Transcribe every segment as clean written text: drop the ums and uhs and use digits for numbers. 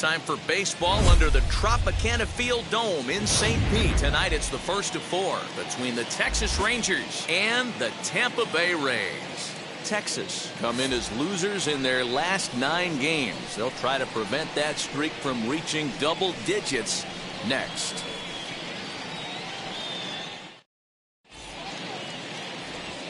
time for baseball under the Tropicana Field Dome in St. Pete. Tonight it's the first of 4 between the Texas Rangers and the Tampa Bay Rays. Texas come in as losers in their last 9 games. They'll try to prevent that streak from reaching double digits next.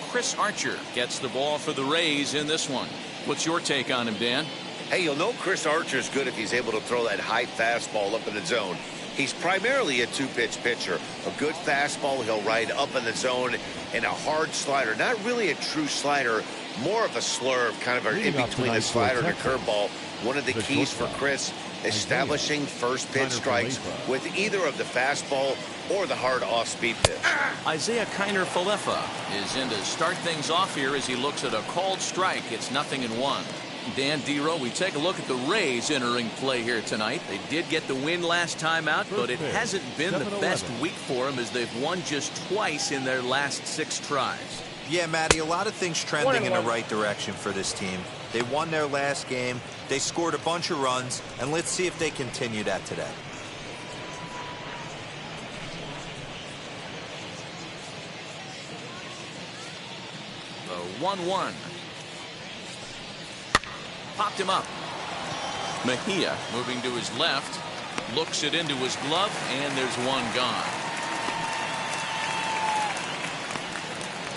Chris Archer gets the ball for the Rays in this one. What's your take on him, Dan? Hey, you'll know Chris Archer's good if he's able to throw that high fastball up in the zone. He's primarily a 2-pitch pitcher. A good fastball he'll ride up in the zone, and a hard slider. Not really a true slider, more of a slurve, kind of in between a slider and a curveball. One of the keys for Chris, establishing first pitch strikes with either of the fastball or the hard off-speed pitch. Isaiah Kiner-Falefa is in to start things off here as he looks at a called strike. It's 0-1. Dan Dero, we take a look at the Rays entering play here tonight. They did get the win last time out, but it hasn't been the best week for them as they've won just twice in their last 6 tries. Yeah, Matty, a lot of things trending in the right direction for this team. They won their last game, they scored a bunch of runs, and let's see if they continue that today. The 1-1. Popped him up. Mejia moving to his left, looks it into his glove, and there's one gone.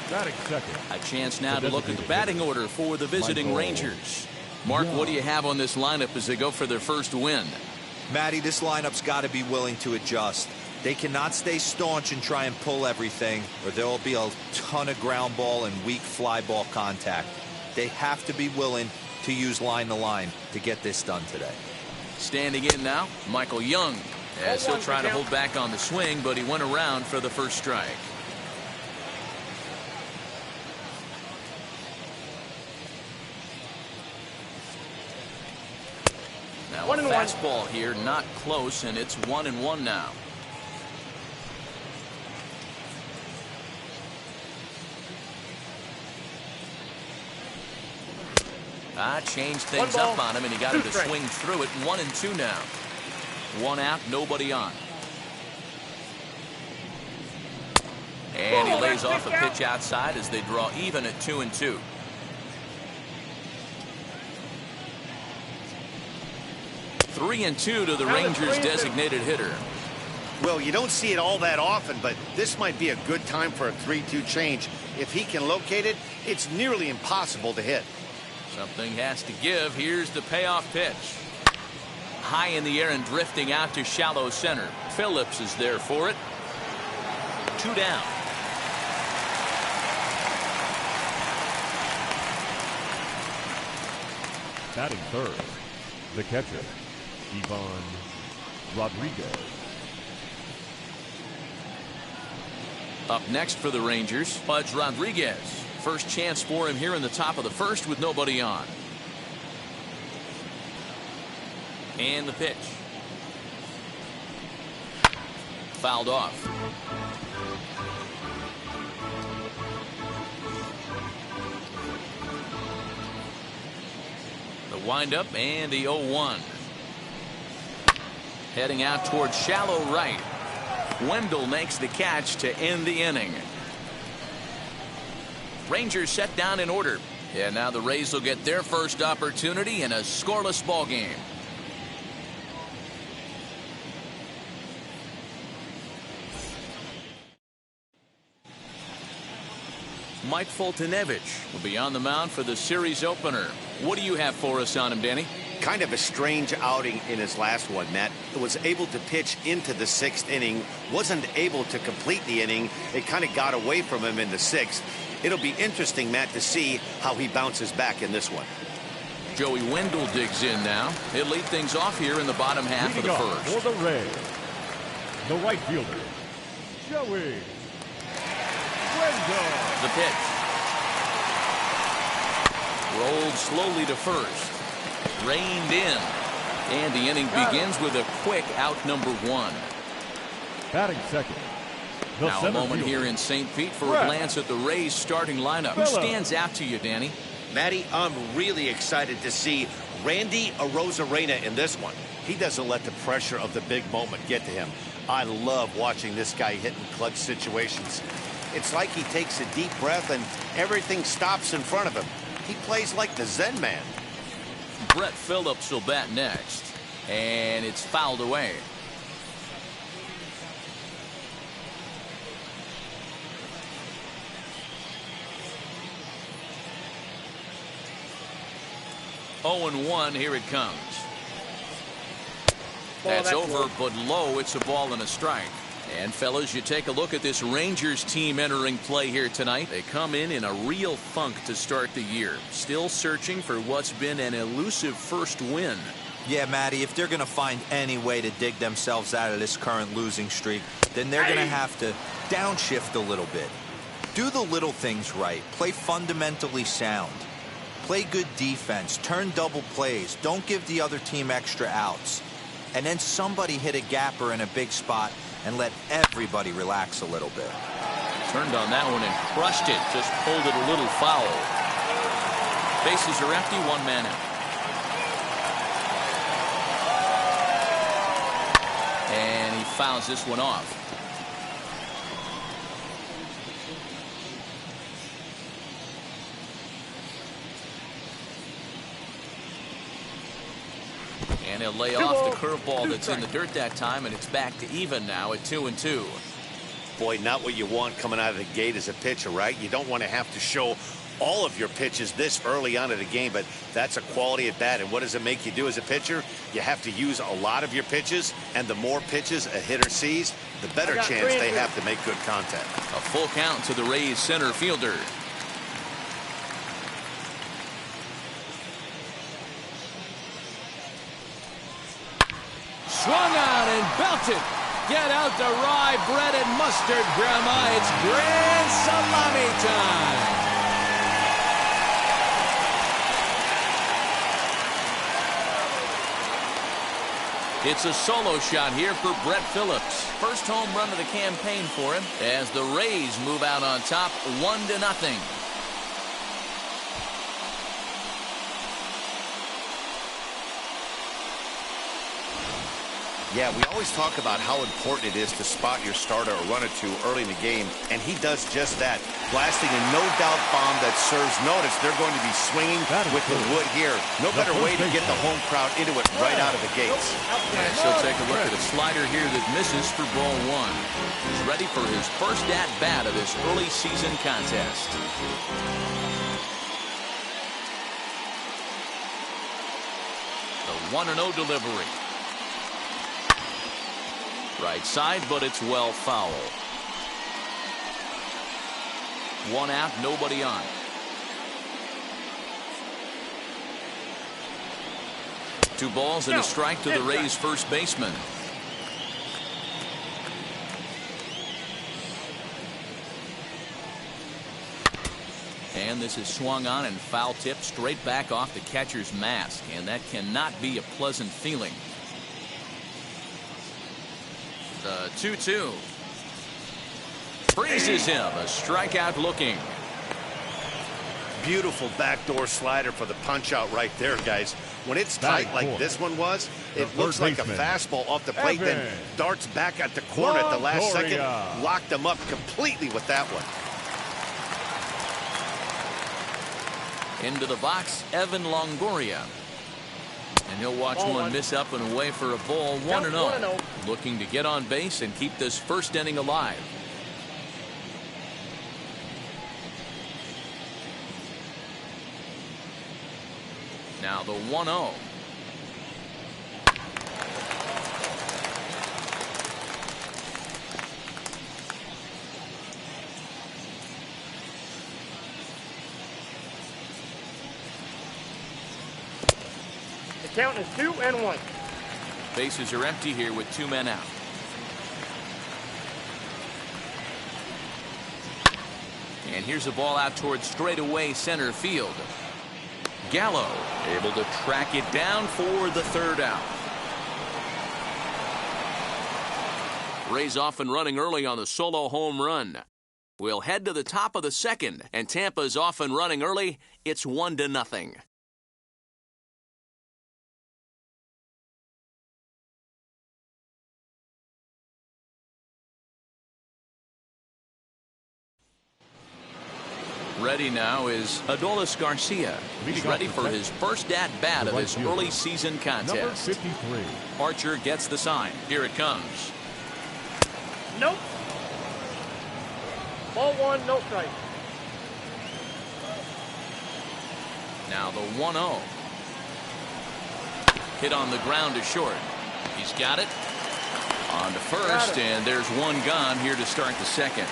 Batting second. A chance now to look at the batting order for the visiting Rangers. Mark, what do you have on this lineup as they go for their first win? Matty, this lineup's got to be willing to adjust. They cannot stay staunch and try and pull everything, or there will be a ton of ground ball and weak fly ball contact. They have to be willing to use line to line to get this done today. Standing in now, Michael Young, as he'll try to hold back on the swing, but he went around for the first strike. Now a fastball here, not close, and it's 1-1 now. Changed things up on him, and he got him to swing through it. 1-2 now. 1 out, nobody on. And he lays off a pitch outside as they draw even at 2-2. Three and 2 to the Rangers' designated hitter. Well, you don't see it all that often, but this might be a good time for a 3-2 change. If he can locate it, it's nearly impossible to hit. Something has to give. Here's the payoff pitch. High in the air and drifting out to shallow center. Phillips is there for it. 2 down. Batting third, the catcher, Ivan Rodriguez. Up next for the Rangers, Pudge Rodriguez. First chance for him here in the top of the first with nobody on. And the pitch. Fouled off. The windup and the 0-1. Heading out towards shallow right. Wendell makes the catch to end the inning. Rangers set down in order. And now the Rays will get their first opportunity in a scoreless ball game. Mike Foltynewicz will be on the mound for the series opener. What do you have for us on him, Danny? Kind of a strange outing in his last one, Matt. Was able to pitch into the 6th inning, wasn't able to complete the inning. It kind of got away from him in the 6th. It'll be interesting, Matt, to see how he bounces back in this one. Joey Wendell digs in now. He'll lead things off here in the bottom half of the first. For the Rays, the right fielder, Joey Wendell. The pitch. Rolled slowly to first. Reined in. And the inning begins with a quick out number 1. Batting second. Now a moment here in St. Pete for a glance at the Rays starting lineup. Who stands out to you, Danny? Matty, I'm really excited to see Randy Arozarena in this one. He doesn't let the pressure of the big moment get to him. I love watching this guy hit in clutch situations. It's like he takes a deep breath and everything stops in front of him. He plays like the Zen man. Brett Phillips will bat next, and it's fouled away. Oh, and 1, here it comes. That's over, but low. It's a ball and a strike. And fellas, you take a look at this Rangers team entering play here tonight. They come in a real funk to start the year. Still searching for what's been an elusive first win. Yeah, Matty, if they're going to find any way to dig themselves out of this current losing streak, then they're going to have to downshift a little bit. Do the little things right. Play fundamentally sound. Play good defense. Turn double plays. Don't give the other team extra outs. And then somebody hit a gapper in a big spot and let everybody relax a little bit. Turned on that one and crushed it. Just pulled it a little foul. Bases are empty, 1 man out. And he fouls this one off. And he'll lay off the curveball that's in the dirt that time, and it's back to even now at 2-2. Boy, not what you want coming out of the gate as a pitcher, right? You don't want to have to show all of your pitches this early on in the game, but that's a quality at bat. And what does it make you do as a pitcher? You have to use a lot of your pitches, and the more pitches a hitter sees, the better chance they have to make good contact. A full count to the Rays center fielder. Swung on and belted. Get out the rye bread and mustard, Grandma. It's grand salami time. It's a solo shot here for Brett Phillips. First home run of the campaign for him as the Rays move out on top 1-0. Yeah, we always talk about how important it is to spot your starter or run it to early in the game, and he does just that, blasting a no-doubt bomb that serves notice. They're going to be swinging with the wood here. No better way to get the home crowd into it right out of the gates. And she'll take a look at a slider here that misses for ball 1. He's ready for his first at-bat of this early season contest. The 1-0 delivery. Right side, but it's well foul. 1 out, nobody on. Two balls and a strike to the Rays first baseman. And this is swung on and foul tip straight back off the catcher's mask, and that cannot be a pleasant feeling. The 2-2. Freezes him. A strikeout looking. Beautiful backdoor slider for the punch out right there, guys. When it's tight like this one was, it looks like a fastball off the plate, then darts back at the corner at the last second. Locked him up completely with that one. Into the box, Evan Longoria. And he'll watch one miss up and away for a ball. 1-0. Looking to get on base and keep this first inning alive. Now the 1-0. Count is 2-1. Bases are empty here with 2 men out. And here's a ball out towards straightaway center field. Gallo able to track it down for the 3rd out. Rays off and running early on the solo home run. We'll head to the top of the 2nd, and Tampa's off and running early. It's 1-0. Ready now is Adolis Garcia. He's ready for his first at-bat of this early season contest. Number 53. Archer gets the sign. Here it comes. Nope. Ball one, no strike. Now the 1-0. Hit on the ground to short. He's got it. On to first, and there's one gone here to start the second.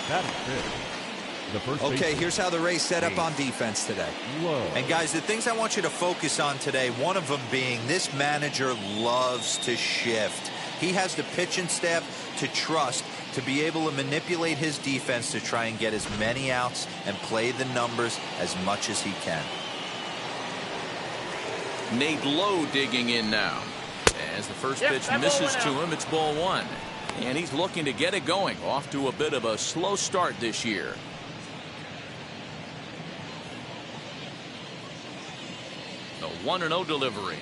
That is fifth. The first Okay, base. here's how the Rays set up on defense today. Low. And guys, the things I want you to focus on today, one of them being this manager loves to shift. He has the pitching staff to trust to be able to manipulate his defense to try and get as many outs and play the numbers as much as he can. Nate Lowe digging in now. As the first pitch misses to him, it's ball one. And he's looking to get it going. Off to a bit of a slow start this year. The 1-0 delivery.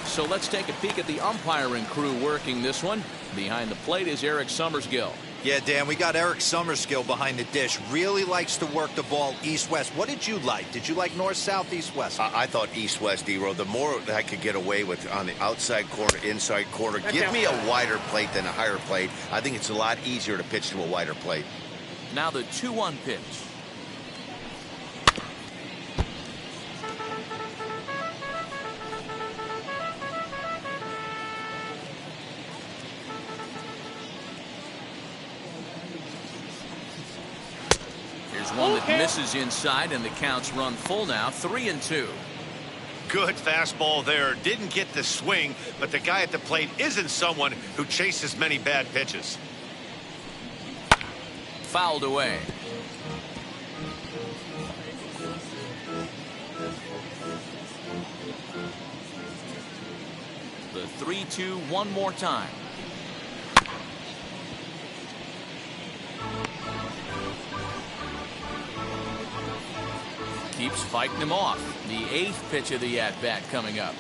So let's take a peek at the umpiring crew working this one. Behind the plate is Eric Summersgill. Yeah, Dan, we got Eric Summersgill behind the dish. Really likes to work the ball east-west. What did you like? Did you like north-south, east-west? I thought east-west, D-Row. The more that I could get away with on the outside corner, inside corner, give me a wider plate than a higher plate. I think it's a lot easier to pitch to a wider plate. Now the 2-1 pitch. One that misses inside, and the count's run full now, 3-2. Good fastball there. Didn't get the swing, but the guy at the plate isn't someone who chases many bad pitches. Fouled away. The 3-2 one more time. Keeps fighting him off. The 8th pitch of the at-bat coming up.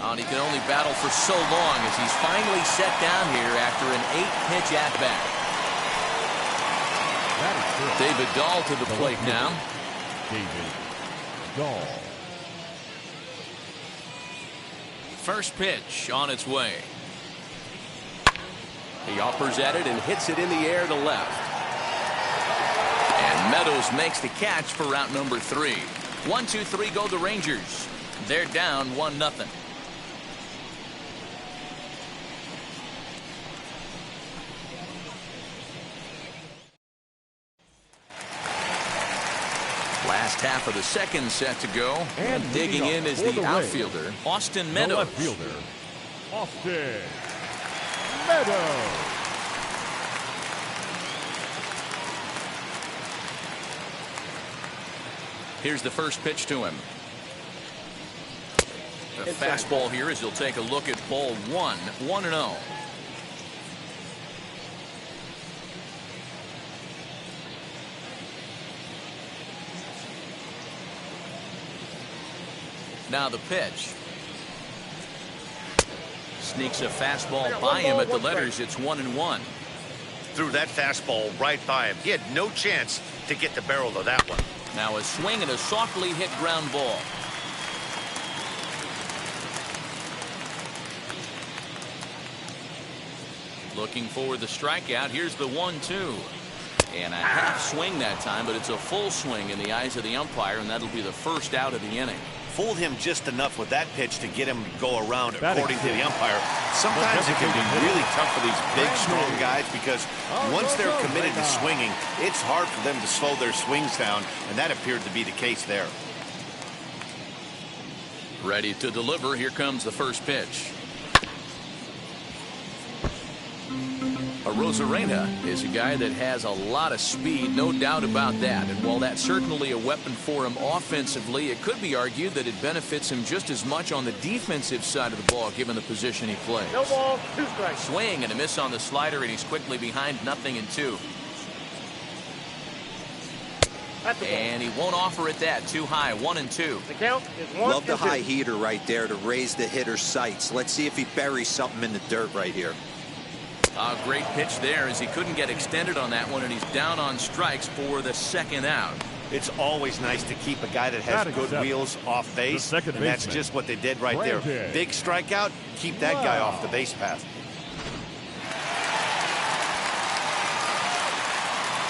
Oh, and he can only battle for so long as he's finally set down here after an 8-pitch at-bat. David Dahl to the plate now. David Dahl. First pitch on its way. He offers at it and hits it in the air to left. And Meadows makes the catch for out number 3. 1-2-3 go the Rangers. They're down 1-0. Last half of the second set to go. And digging in is the outfielder, Austin Meadows. The left fielder, Austin Meadows. Here's the first pitch to him. The fastball here as he'll take a look at ball 1, 1-0. Now the pitch. Sneaks a fastball by him at the letters. It's 1-1. Threw that fastball right by him. He had no chance to get the barrel of that one. Now a swing and a softly hit ground ball. Looking for the strikeout. Here's the 1-2. And a half swing that time, but it's a full swing in the eyes of the umpire, and that'll be the first out of the inning. Fooled him just enough with that pitch to get him to go around, according to the umpire. Sometimes it can be really tough for these big, strong guys because once they're committed to swinging, it's hard for them to slow their swings down, and that appeared to be the case there. Ready to deliver. Here comes the first pitch. Arozarena is a guy that has a lot of speed, no doubt about that. And while that's certainly a weapon for him offensively, it could be argued that it benefits him just as much on the defensive side of the ball, given the position he plays. No ball, 2 strikes. Swing and a miss on the slider, and he's quickly behind 0-2. And he won't offer it that. Too high. 1-2. The count is 1-2. Love the high heater right there to raise the hitter's sights. Let's see if he buries something in the dirt right here. A great pitch there as he couldn't get extended on that one, and he's down on strikes for the second out. It's always nice to keep a guy that has good wheels off base, and that's just what they did right there. Big strikeout, keep that guy off the base path.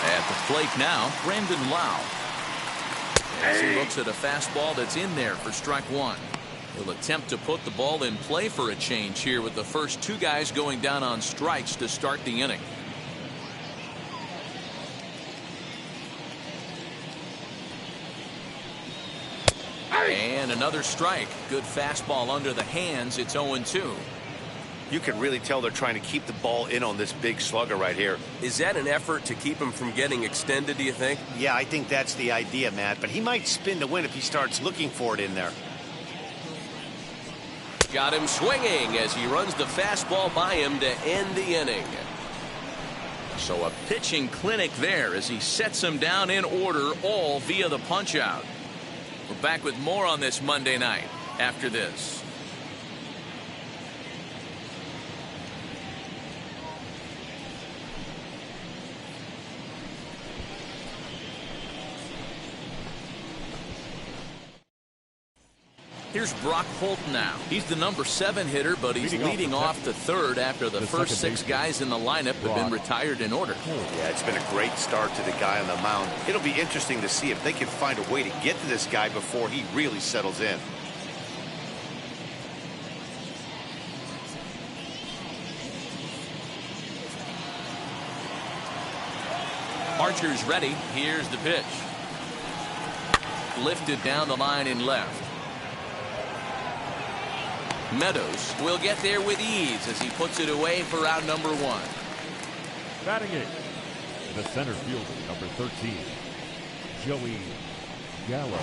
At the plate now, Brandon Lau. As he looks at a fastball that's in there for strike one. He'll attempt to put the ball in play for a change here with the first two guys going down on strikes to start the inning. And another strike. Good fastball under the hands. It's 0-2. You can really tell they're trying to keep the ball in on this big slugger right here. Is that an effort to keep him from getting extended, do you think? Yeah, I think that's the idea, Matt, but he might spin to win if he starts looking for it in there. Got him swinging as he runs the fastball by him to end the inning. So a pitching clinic there as he sets him down in order, all via the punch out. We're back with more on this Monday night after this. Here's Brock Holt now. He's the number 7 hitter, but he's leading off the third after the first 6 guys in the lineup have been retired in order. Yeah, it's been a great start to the guy on the mound. It'll be interesting to see if they can find a way to get to this guy before he really settles in. Archer's ready. Here's the pitch. Lifted down the line in left. Meadows will get there with ease as he puts it away for out number 1. Batting 8, the center fielder, number 13, Joey Gallo.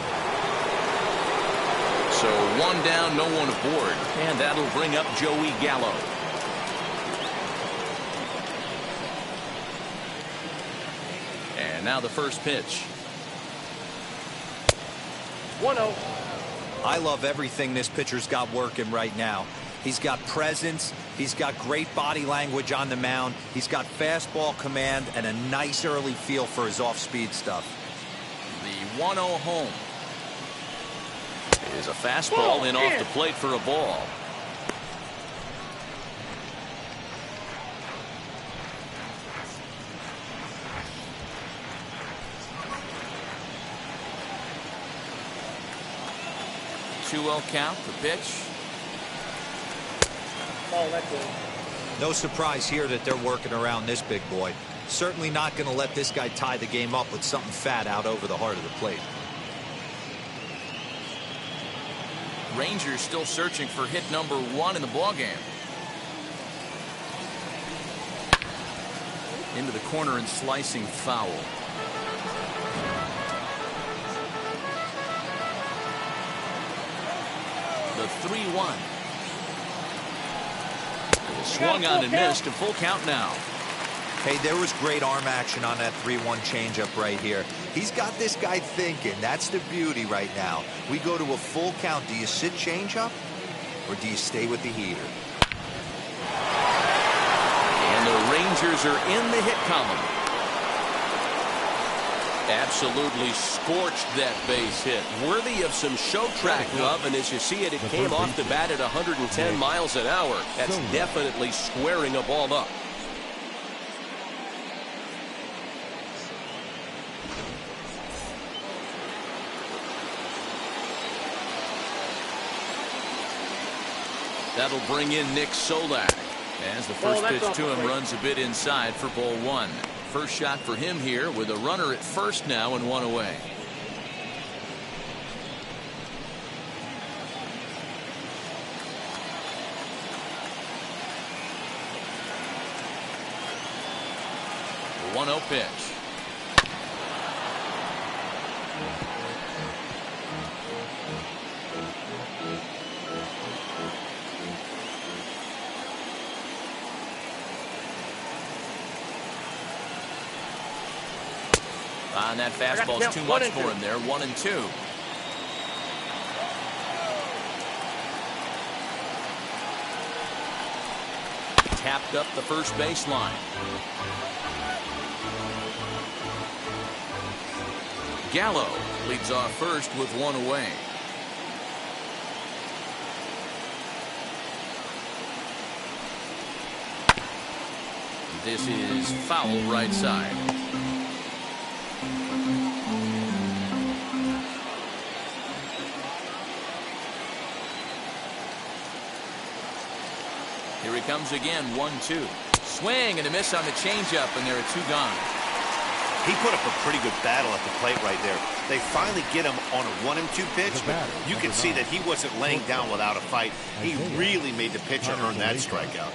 So 1 down, no one aboard, and that'll bring up Joey Gallo. And now the first pitch. 1-0. I love everything this pitcher's got working right now. He's got presence. He's got great body language on the mound. He's got fastball command and a nice early feel for his off-speed stuff. The 1-0 home. Is a fastball in off the plate for a ball. Two-0 count, the pitch. Ball, that's it. No surprise here that they're working around this big boy. Certainly not going to let this guy tie the game up with something fat out over the heart of the plate. Rangers still searching for hit number 1 in the ballgame. Into the corner and slicing foul. The 3-1. Swung on and missed. A full count now. Hey, there was great arm action on that 3-1 changeup right here. He's got this guy thinking. That's the beauty right now. We go to a full count. Do you sit changeup or do you stay with the heater? And the Rangers are in the hit column. Absolutely scorched that base hit. Worthy of some show track love, and as you see it, it came off the bat at 110 miles an hour. That's definitely squaring a ball up. That'll bring in Nick Solak as the first pitch to him runs a bit inside for ball 1. First shot for him here with a runner at first now and 1 away. The 1-0 pitch. And that fastball's too much for him there. 1-2. Tapped up the first baseline. Gallo leads off first with one away. This is foul right side. Here he comes again, 1-2. Swing and a miss on the changeup, and there are two gone. He put up a pretty good battle at the plate right there. They finally get him on a 1-2 pitch, but you can see that he wasn't laying down without a fight. He really made the pitcher earn that strikeout.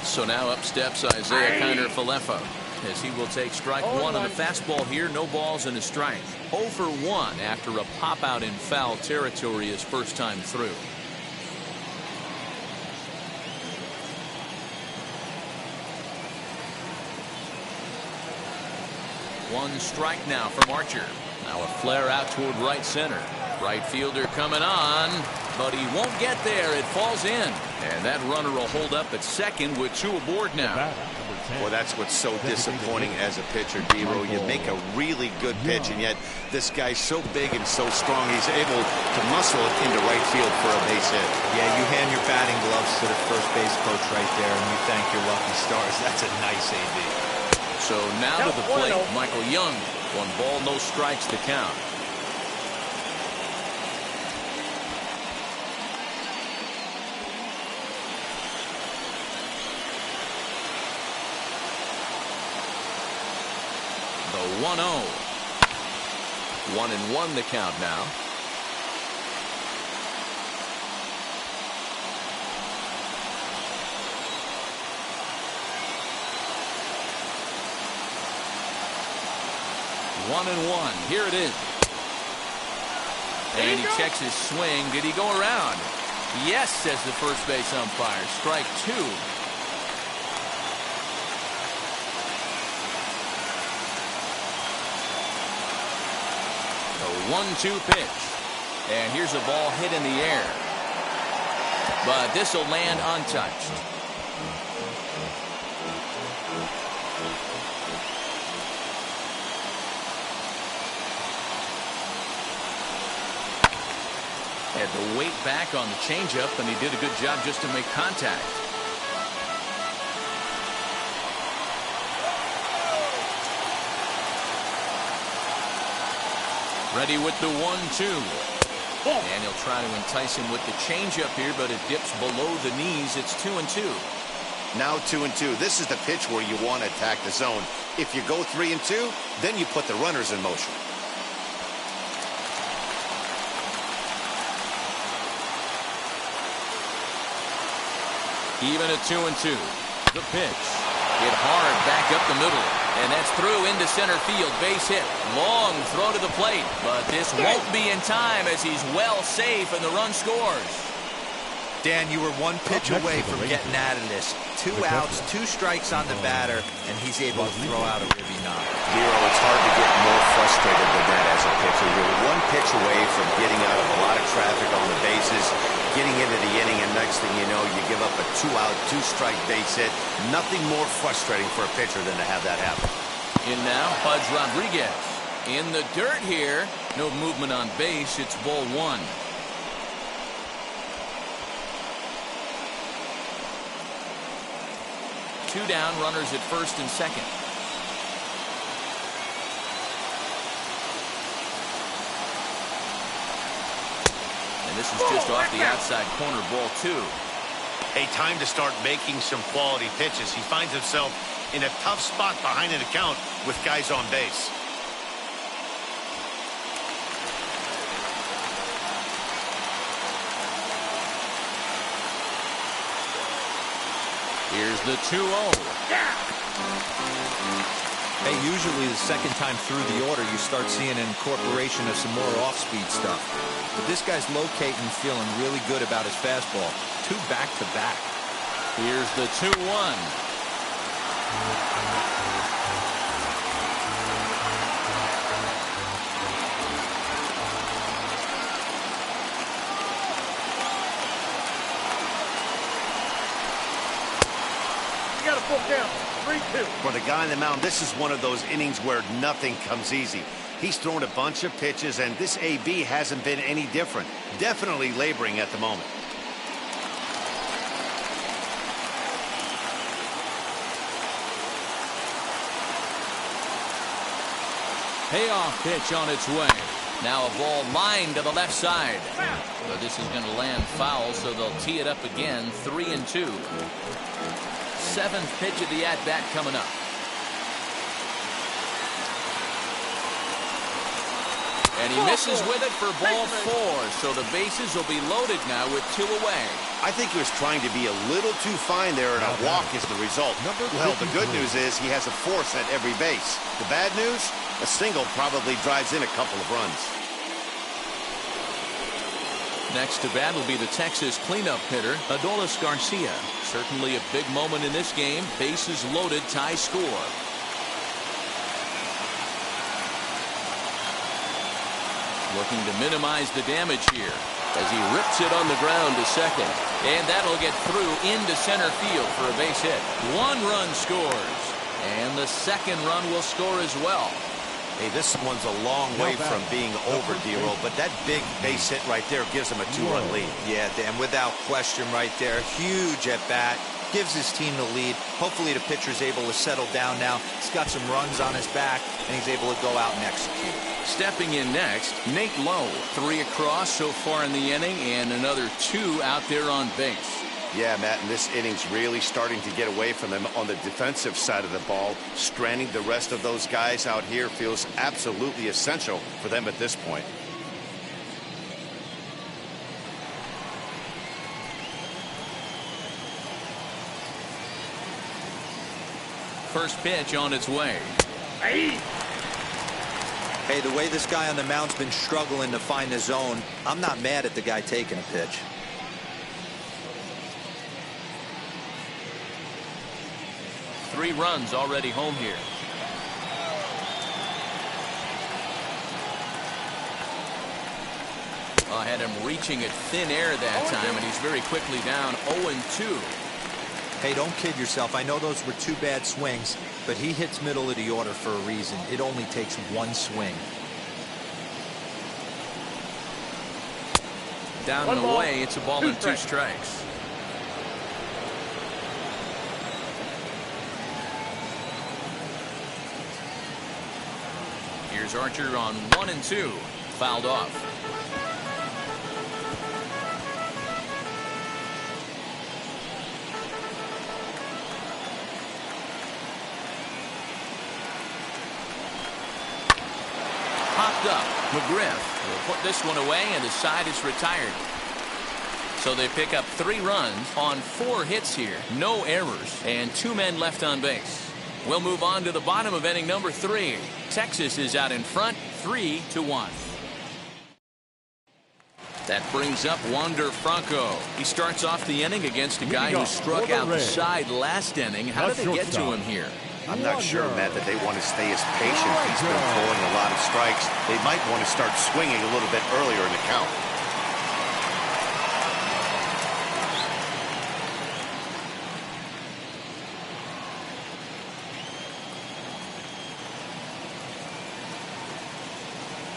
So now up steps Isaiah Kiner-Falefa as he will take strike one on the fastball here. No balls and a strike. 0 for 1 after a pop out in foul territory his first time through. One strike now from Archer. Now a flare out toward right center. Right fielder coming on, but he won't get there. It falls in. And that runner will hold up at second with two aboard now. Well, that's what's so disappointing as a pitcher, D-Row. You make a really good pitch, and yet this guy's so big and so strong, he's able to muscle it into right field for a base hit. Yeah, you hand your batting gloves to the first base coach right there, and you thank your lucky stars. That's a nice AB. So now to the plate, Michael Young. 1 ball, no strikes to count. The 1-0. 1-1 the count now. One and one. Here it is. And he checks his swing. Did he go around? Yes, says the first base umpire. Strike 2. The 1-2 pitch. And here's a ball hit in the air. But this will land untouched. Had to wait back on the changeup, and he did a good job just to make contact. Ready with the 1-2. And he'll try to entice him with the changeup here, but it dips below the knees. It's 2-2. Now 2-2. This is the pitch where you want to attack the zone. If you go 3-2, then you put the runners in motion. Even at 2-2. The pitch. Hit hard back up the middle. And that's through into center field. Base hit. Long throw to the plate. But this won't be in time as he's well safe and the run scores. Dan, you were one pitch away from getting out of this. 2 outs, 2 strikes on the batter, and he's able to throw out a ribby knock. Hero, it's hard to get more frustrated than that as a pitcher. You're one pitch away from getting out of a lot of traffic on the bases, getting into the inning, and next thing you know, you give up a 2-out, 2-strike base hit. Nothing more frustrating for a pitcher than to have that happen. In now, Pudge Rodriguez. In the dirt here. No movement on base. It's ball 1. Two down, runners at first and second. And this is just off the outside corner, ball 2. A time to start making some quality pitches. He finds himself in a tough spot behind an account with guys on base. Here's the 2-0. Hey, usually the second time through the order, you start seeing an incorporation of some more off-speed stuff. But this guy's locating, feeling really good about his fastball. 2 back-to-back. Here's the 2-1. You got a full count. 3-2. For the guy on the mound, this is one of those innings where nothing comes easy. He's thrown a bunch of pitches, and this AB hasn't been any different. Definitely laboring at the moment. Payoff pitch on its way. Now a ball lined to the left side. But this is going to land foul, so they'll tee it up again. 3-2. 7th pitch of the at-bat coming up. And he misses with it for ball 4, so the bases will be loaded now with 2 away. I think he was trying to be a little too fine there, and a walk is the result. Well, the good news is he has a force at every base. The bad news? A single probably drives in a couple of runs. Next to bat will be the Texas cleanup hitter, Adolis Garcia. Certainly a big moment in this game. Bases loaded, tie score. Looking to minimize the damage here as he rips it on the ground to second. And that'll get through into center field for a base hit. 1 run scores. And the second run will score as well. Hey, this one's a long way from being over, D-Roll, but that big base hit right there gives him a 2-run lead. Yeah, Dan, without question right there. Huge at bat. Gives his team the lead. Hopefully the pitcher's able to settle down now. He's got some runs on his back, and he's able to go out and execute. Stepping in next, Nate Lowe. 3 across so far in the inning, and another 2 out there on base. Yeah, Matt, and this inning's really starting to get away from them on the defensive side of the ball. Stranding the rest of those guys out here feels absolutely essential for them at this point. First pitch on its way. Hey, the way this guy on the mound's been struggling to find the zone, I'm not mad at the guy taking a pitch. Three runs already home here. I had him reaching at thin air that time, and he's very quickly down 0-2. Hey, don't kid yourself. I know those were 2 bad swings, but he hits middle of the order for a reason. It only takes 1 swing. Down and away, it's a ball and 2 strikes. Here's Archer on 1-2. Fouled off. Popped up. McGriff will put this one away, and the side is retired. So they pick up 3 runs on 4 hits here. No errors, and 2 men left on base. We'll move on to the bottom of inning number 3. Texas is out in front, 3-1. That brings up Wander Franco. He starts off the inning against a guy who struck out the side last inning. How did they get to him here? I'm not sure, Matt, that they want to stay as patient. He's been throwing a lot of strikes. They might want to start swinging a little bit earlier in the count.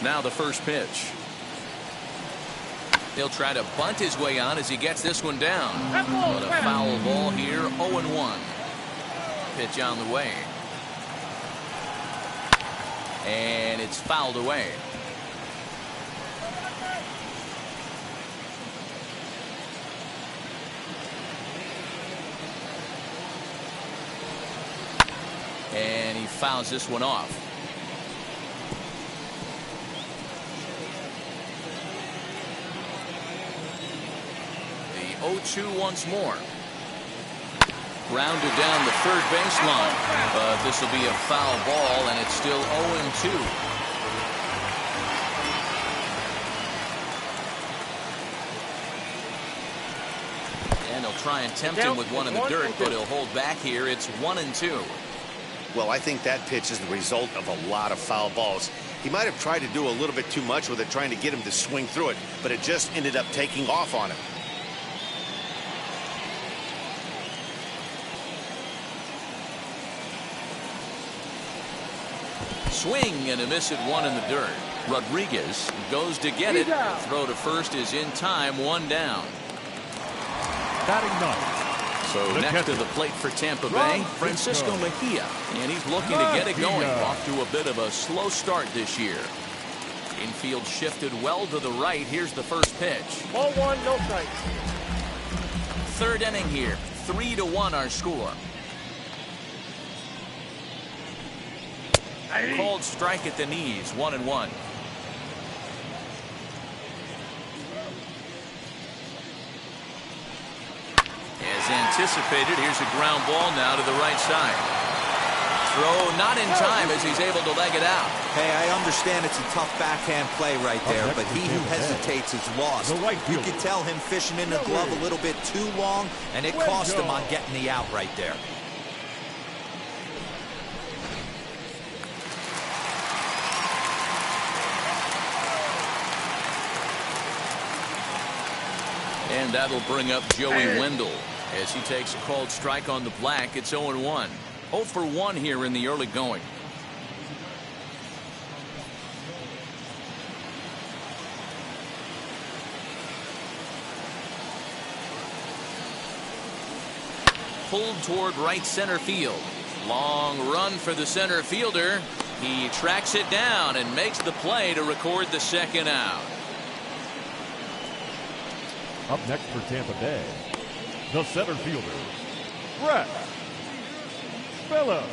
Now the first pitch. He'll try to bunt his way on as he gets this one down. But a foul ball here, 0-1. Pitch on the way. And it's fouled away. And he fouls this one off. The 0-2 once more. Grounded down the third baseline. But this will be a foul ball, and it's still 0-2. And he'll try and tempt him with one in the dirt, but he'll hold back here. It's 1-2. Well, I think that pitch is the result of a lot of foul balls. He might have tried to do a little bit too much with it, trying to get him to swing through it, but it just ended up taking off on him. Swing and a miss at one in the dirt. Rodriguez goes to get it. The throw to first is in time, one down. Batting ninth. So next to the plate for Tampa Bay, Francisco Mejia. And he's looking to get it going. Off to a bit of a slow start this year. Infield shifted well to the right. Here's the first pitch. Ball one, no strikes. Third inning here. 3-1 our score. Called strike at the knees. 1-1. As anticipated, here's a ground ball now to the right side. Throw not in time as he's able to leg it out. Hey, I understand it's a tough backhand play right there, but he who hesitates is lost. You could tell him fishing in the glove a little bit too long, and it cost him on getting the out right there. And that'll bring up Joey Wendell as he takes a called strike on the black. It's 0-1. 0 for 1 here in the early going. Pulled toward right center field. Long run for the center fielder. He tracks it down and makes the play to record the second out. Up next for Tampa Bay, the center fielder, Brett Phillips.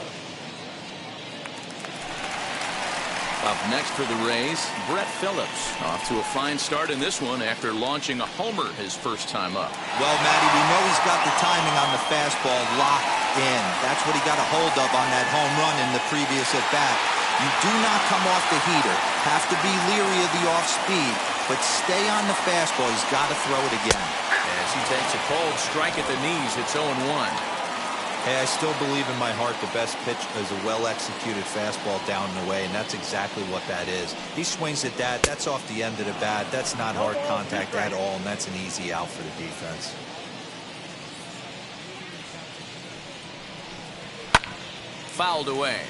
Up next for the Rays, Brett Phillips. Off to a fine start in this one after launching a homer his first time up. Well, Matty, we know he's got the timing on the fastball locked in. That's what he got a hold of on that home run in the previous at-bat. You do not come off the heater. Have to be leery of the off-speed, but stay on the fastball. He's got to throw it again. As he takes a cold strike at the knees, it's 0-1. Hey, I still believe in my heart the best pitch is a well-executed fastball down and away, and that's exactly what that is. He swings at that. That's off the end of the bat. That's not hard contact at all, and that's an easy out for the defense. Fouled away.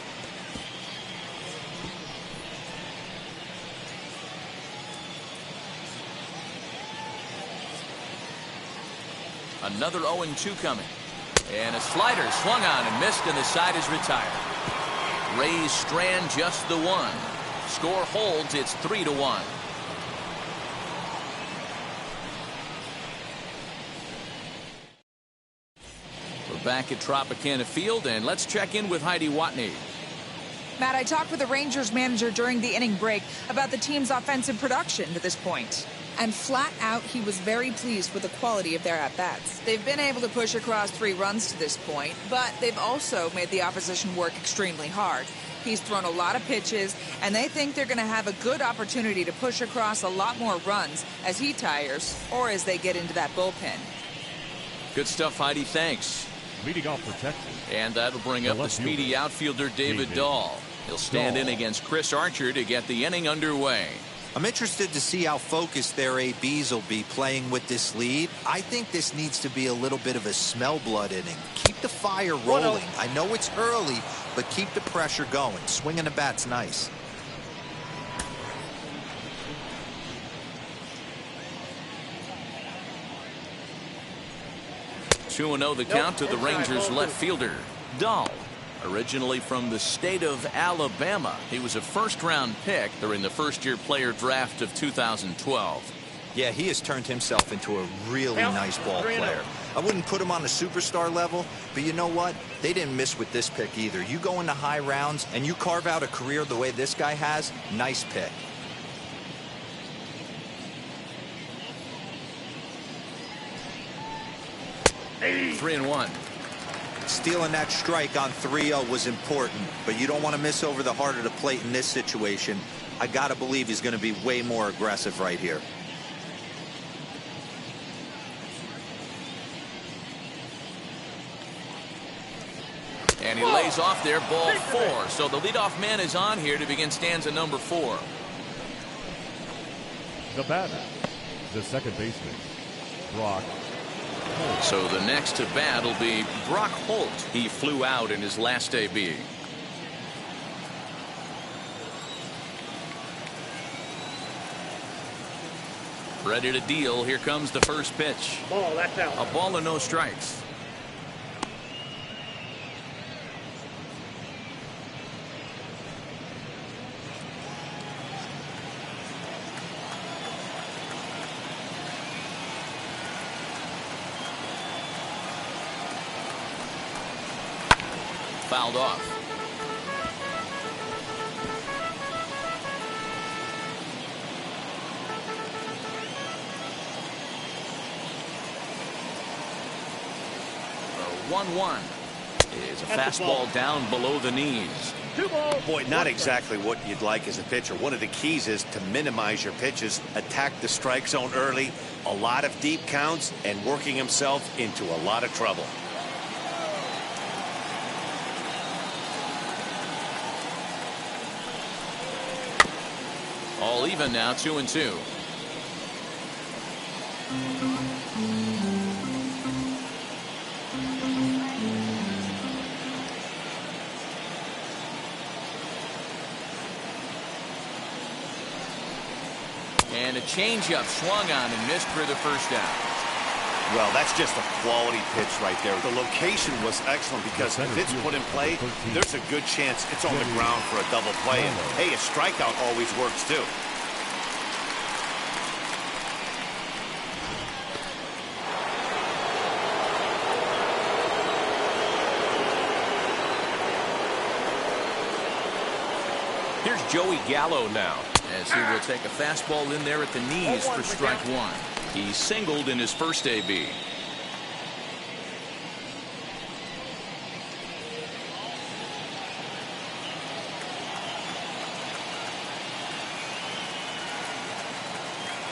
Another 0-2 coming. And a slider swung on and missed, and the side is retired. Rays strand just the one. Score holds. It's 3-1. We're back at Tropicana Field, and let's check in with Heidi Watney. Matt, I talked with the Rangers manager during the inning break about the team's offensive production to this point. And flat out, he was very pleased with the quality of their at-bats. They've been able to push across 3 runs to this point, but they've also made the opposition work extremely hard. He's thrown a lot of pitches, and they think they're going to have a good opportunity to push across a lot more runs as he tires or as they get into that bullpen. Good stuff, Heidi. Thanks. Leading off for Texas. And that'll bring up the speedy outfielder David Dahl. He'll stand in against Chris Archer to get the inning underway. I'm interested to see how focused their ABs will be playing with this lead. I think this needs to be a little bit of a smell blood inning. Keep the fire rolling. I know it's early, but keep the pressure going. Swinging the bat's nice. Two 2-0 the count to the Rangers left fielder, Dahl. Originally from the state of Alabama, he was a first-round pick during the first-year player draft of 2012. Yeah, he has turned himself into a really nice ball player. I wouldn't put him on the superstar level, but you know what? They didn't miss with this pick either. You go into high rounds and you carve out a career the way this guy has, nice pick. Hey. 3-1. Stealing that strike on 3-0 was important, but you don't want to miss over the heart of the plate in this situation. I got to believe he's going to be way more aggressive right here. And he lays off there, ball 4. So the leadoff man is on here to begin stanza number 4. The batter, the second baseman, Brock. So the next to bat will be Brock Holt. He flew out in his last AB. Ready to deal. Here comes the first pitch. Ball, that's out. A ball and no strikes. Fouled off. The 1-1 is a fastball down below the knees. 2 balls. Boy, not exactly what you'd like as a pitcher. One of the keys is to minimize your pitches, attack the strike zone early, a lot of deep counts, and working himself into a lot of trouble. All even now, 2-2. And a changeup swung on and missed for the first down. Well, that's just a quality pitch right there. The location was excellent because if it's put in play, there's a good chance it's on the ground for a double play. And, hey, a strikeout always works, too. Here's Joey Gallo now. As he will take a fastball in there at the knees for strike 1. He singled in his first AB.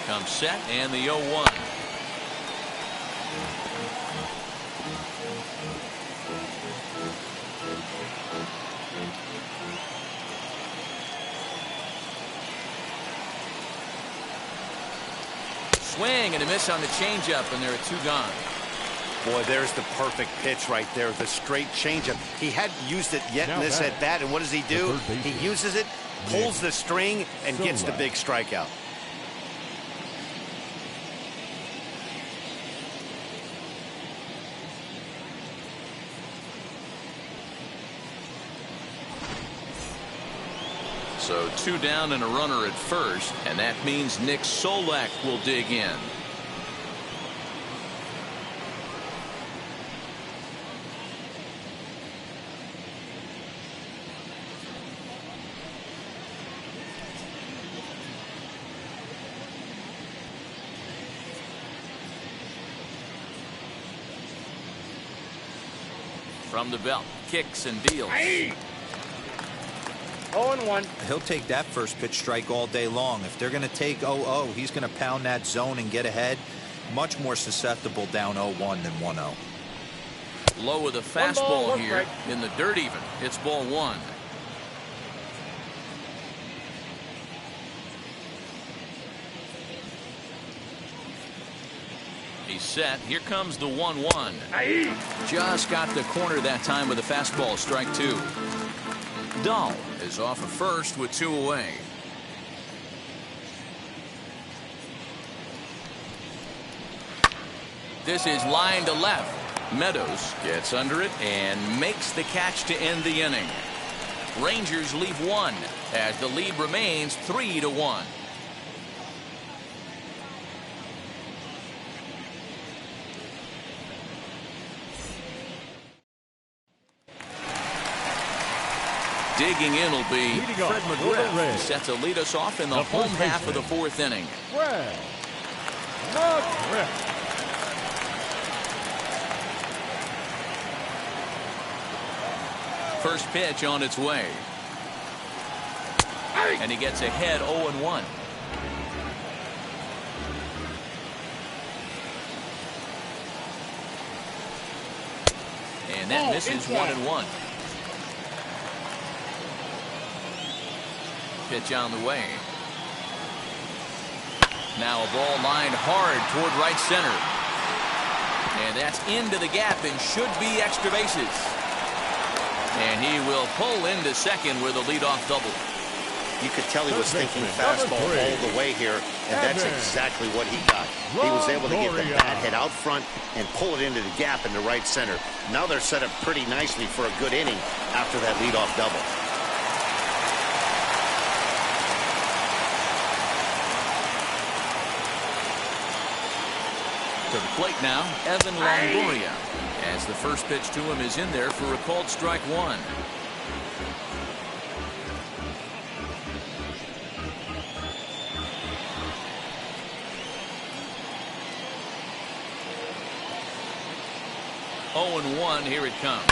Comes set and the 0-1. Swing and a miss on the changeup, and there are 2 gone. Boy, there's the perfect pitch right there, the straight changeup. He hadn't used it yet in this at bat, and what does he do? He uses it, pulls the string, and gets the big strikeout. So 2 down and a runner at first, and that means Nick Solak will dig in. From the belt, kicks and deals. 0-1. He'll take that first pitch strike all day long. If they're going to take 0-0, he's going to pound that zone and get ahead. Much more susceptible down 0-1 than 1-0. Low with a fastball here in the dirt even. It's ball 1. He's set. Here comes the 1-1. Just got the corner that time with a fastball, strike 2. Dahl is off of first with 2 away. This is line to left. Meadows gets under it and makes the catch to end the inning. Rangers leave 1 as the lead remains 3-1. Digging in will be Fred McGriff, set to lead us off in the home half of the 4th inning. Fred McGriff. First pitch on its way. And he gets ahead 0-1. And that misses 1-1. Pitch on the way. Now a ball lined hard toward right center. And that's into the gap and should be extra bases. And he will pull into second with a leadoff double. You could tell he was thinking fastball all the way here, and that's exactly what he got. He was able to get the bat head out front and pull it into the gap into right center. Now they're set up pretty nicely for a good inning after that leadoff double. To the plate now, Evan Longoria, as the first pitch to him is in there for a called strike one. Oh, and 1, here it comes.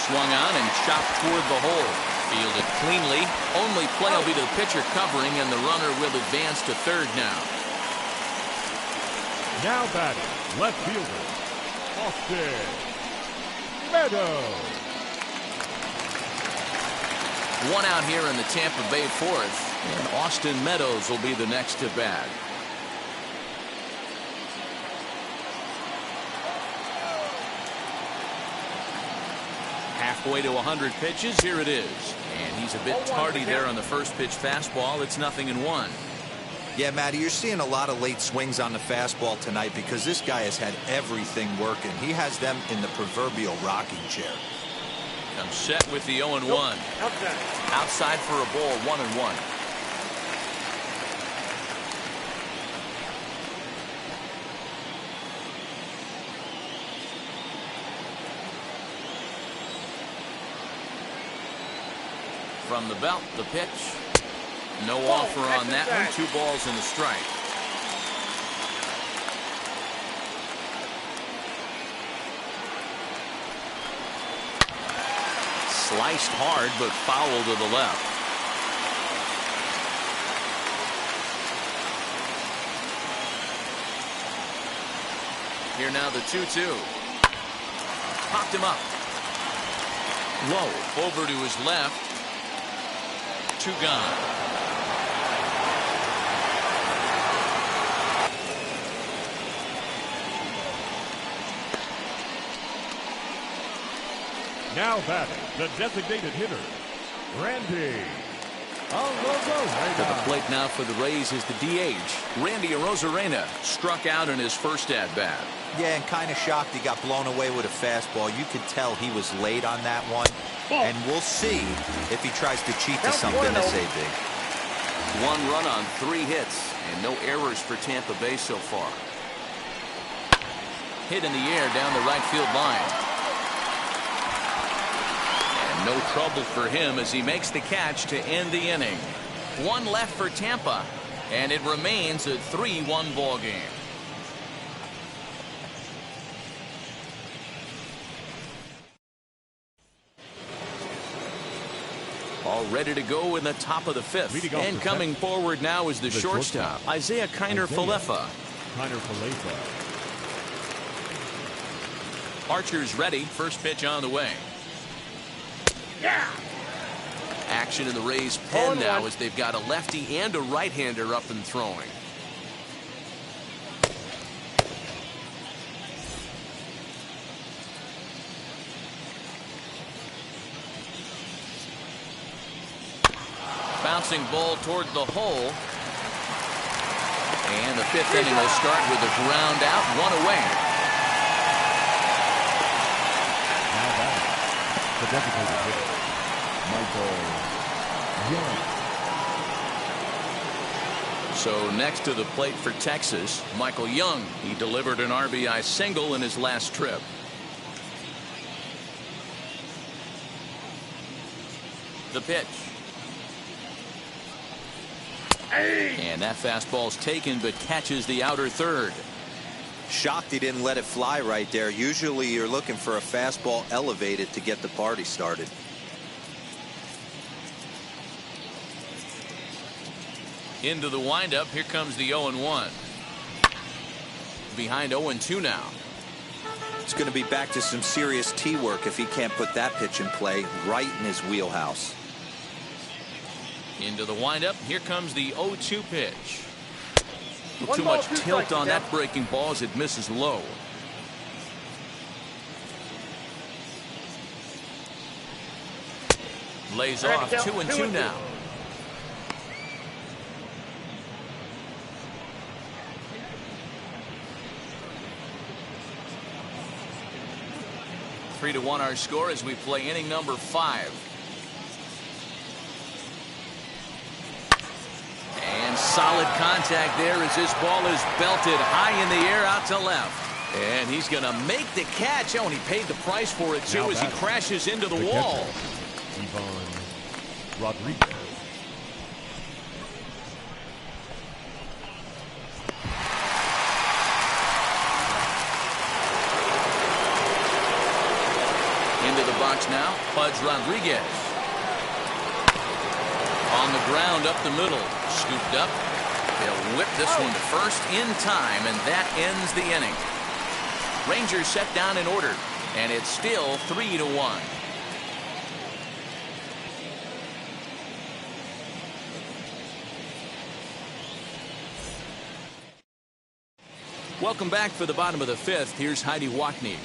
Swung on and chopped toward the hole. Fielded cleanly. Only play will be to the pitcher covering, and the runner will advance to third now. Now batting, left fielder, Austin Meadows. One out here in the Tampa Bay fourth, and Austin Meadows will be the next to bat. Halfway to 100 pitches, here it is. And he's a bit tardy there on the first pitch fastball. It's 0-1. Yeah, Matty, you're seeing a lot of late swings on the fastball tonight because this guy has had everything working. He has them in the proverbial rocking chair. Comes set with the 0-1. Outside for a ball, 1-1. From the belt, the pitch. No offer on that one. 2 balls and a strike. Sliced hard, but foul to the left. Here now the 2-2. Popped him up. Low over to his left. 2 gone. Now batting, the designated hitter, Randy Arozarena. To the plate now for the Rays is the DH. Randy Arozarena struck out in his first at-bat. Yeah, and kind of shocked he got blown away with a fastball. You could tell he was late on that one. And we'll see if he tries to cheat to something this AB. 1 run on 3 hits and no errors for Tampa Bay so far. Hit in the air down the right field line. And no trouble for him as he makes the catch to end the inning. 1 left for Tampa, and it remains a 3-1 ball game. All ready to go in the top of the 5th. And coming forward now is the shortstop, Isaiah Kiner-Falefa. Archer's ready. First pitch on the way. Yeah. Action in the Rays' pen now as they've got a lefty and a right-hander up and throwing. Bouncing ball toward the hole. And the 5th inning will start with a ground out, 1 away. Now batting, the designated hitter, Michael Young. So next to the plate for Texas, Michael Young. He delivered an RBI single in his last trip. The pitch. And that fastball's taken but catches the outer third. Shocked he didn't let it fly right there. Usually you're looking for a fastball elevated to get the party started. Into the windup. Here comes the 0-1. Behind 0-2 now. It's going to be back to some serious tee work if he can't put that pitch in play right in his wheelhouse. Into the windup. Here comes the 0-2 pitch. Too much tilt on that breaking ball as it misses low. Lays off 2-2 now. Three to 1 our score as we play inning number 5. And solid contact there as this ball is belted high in the air out to left. And he's going to make the catch. Oh, and he paid the price for it too as he crashes into the wall. Rodriguez. Into the box now, Pudge Rodriguez. On the ground up the middle, scooped up. They'll whip this one to first in time, and that ends the inning. Rangers set down in order, and it's still 3-1. Welcome back for the bottom of the 5th. Here's Heidi Wackney.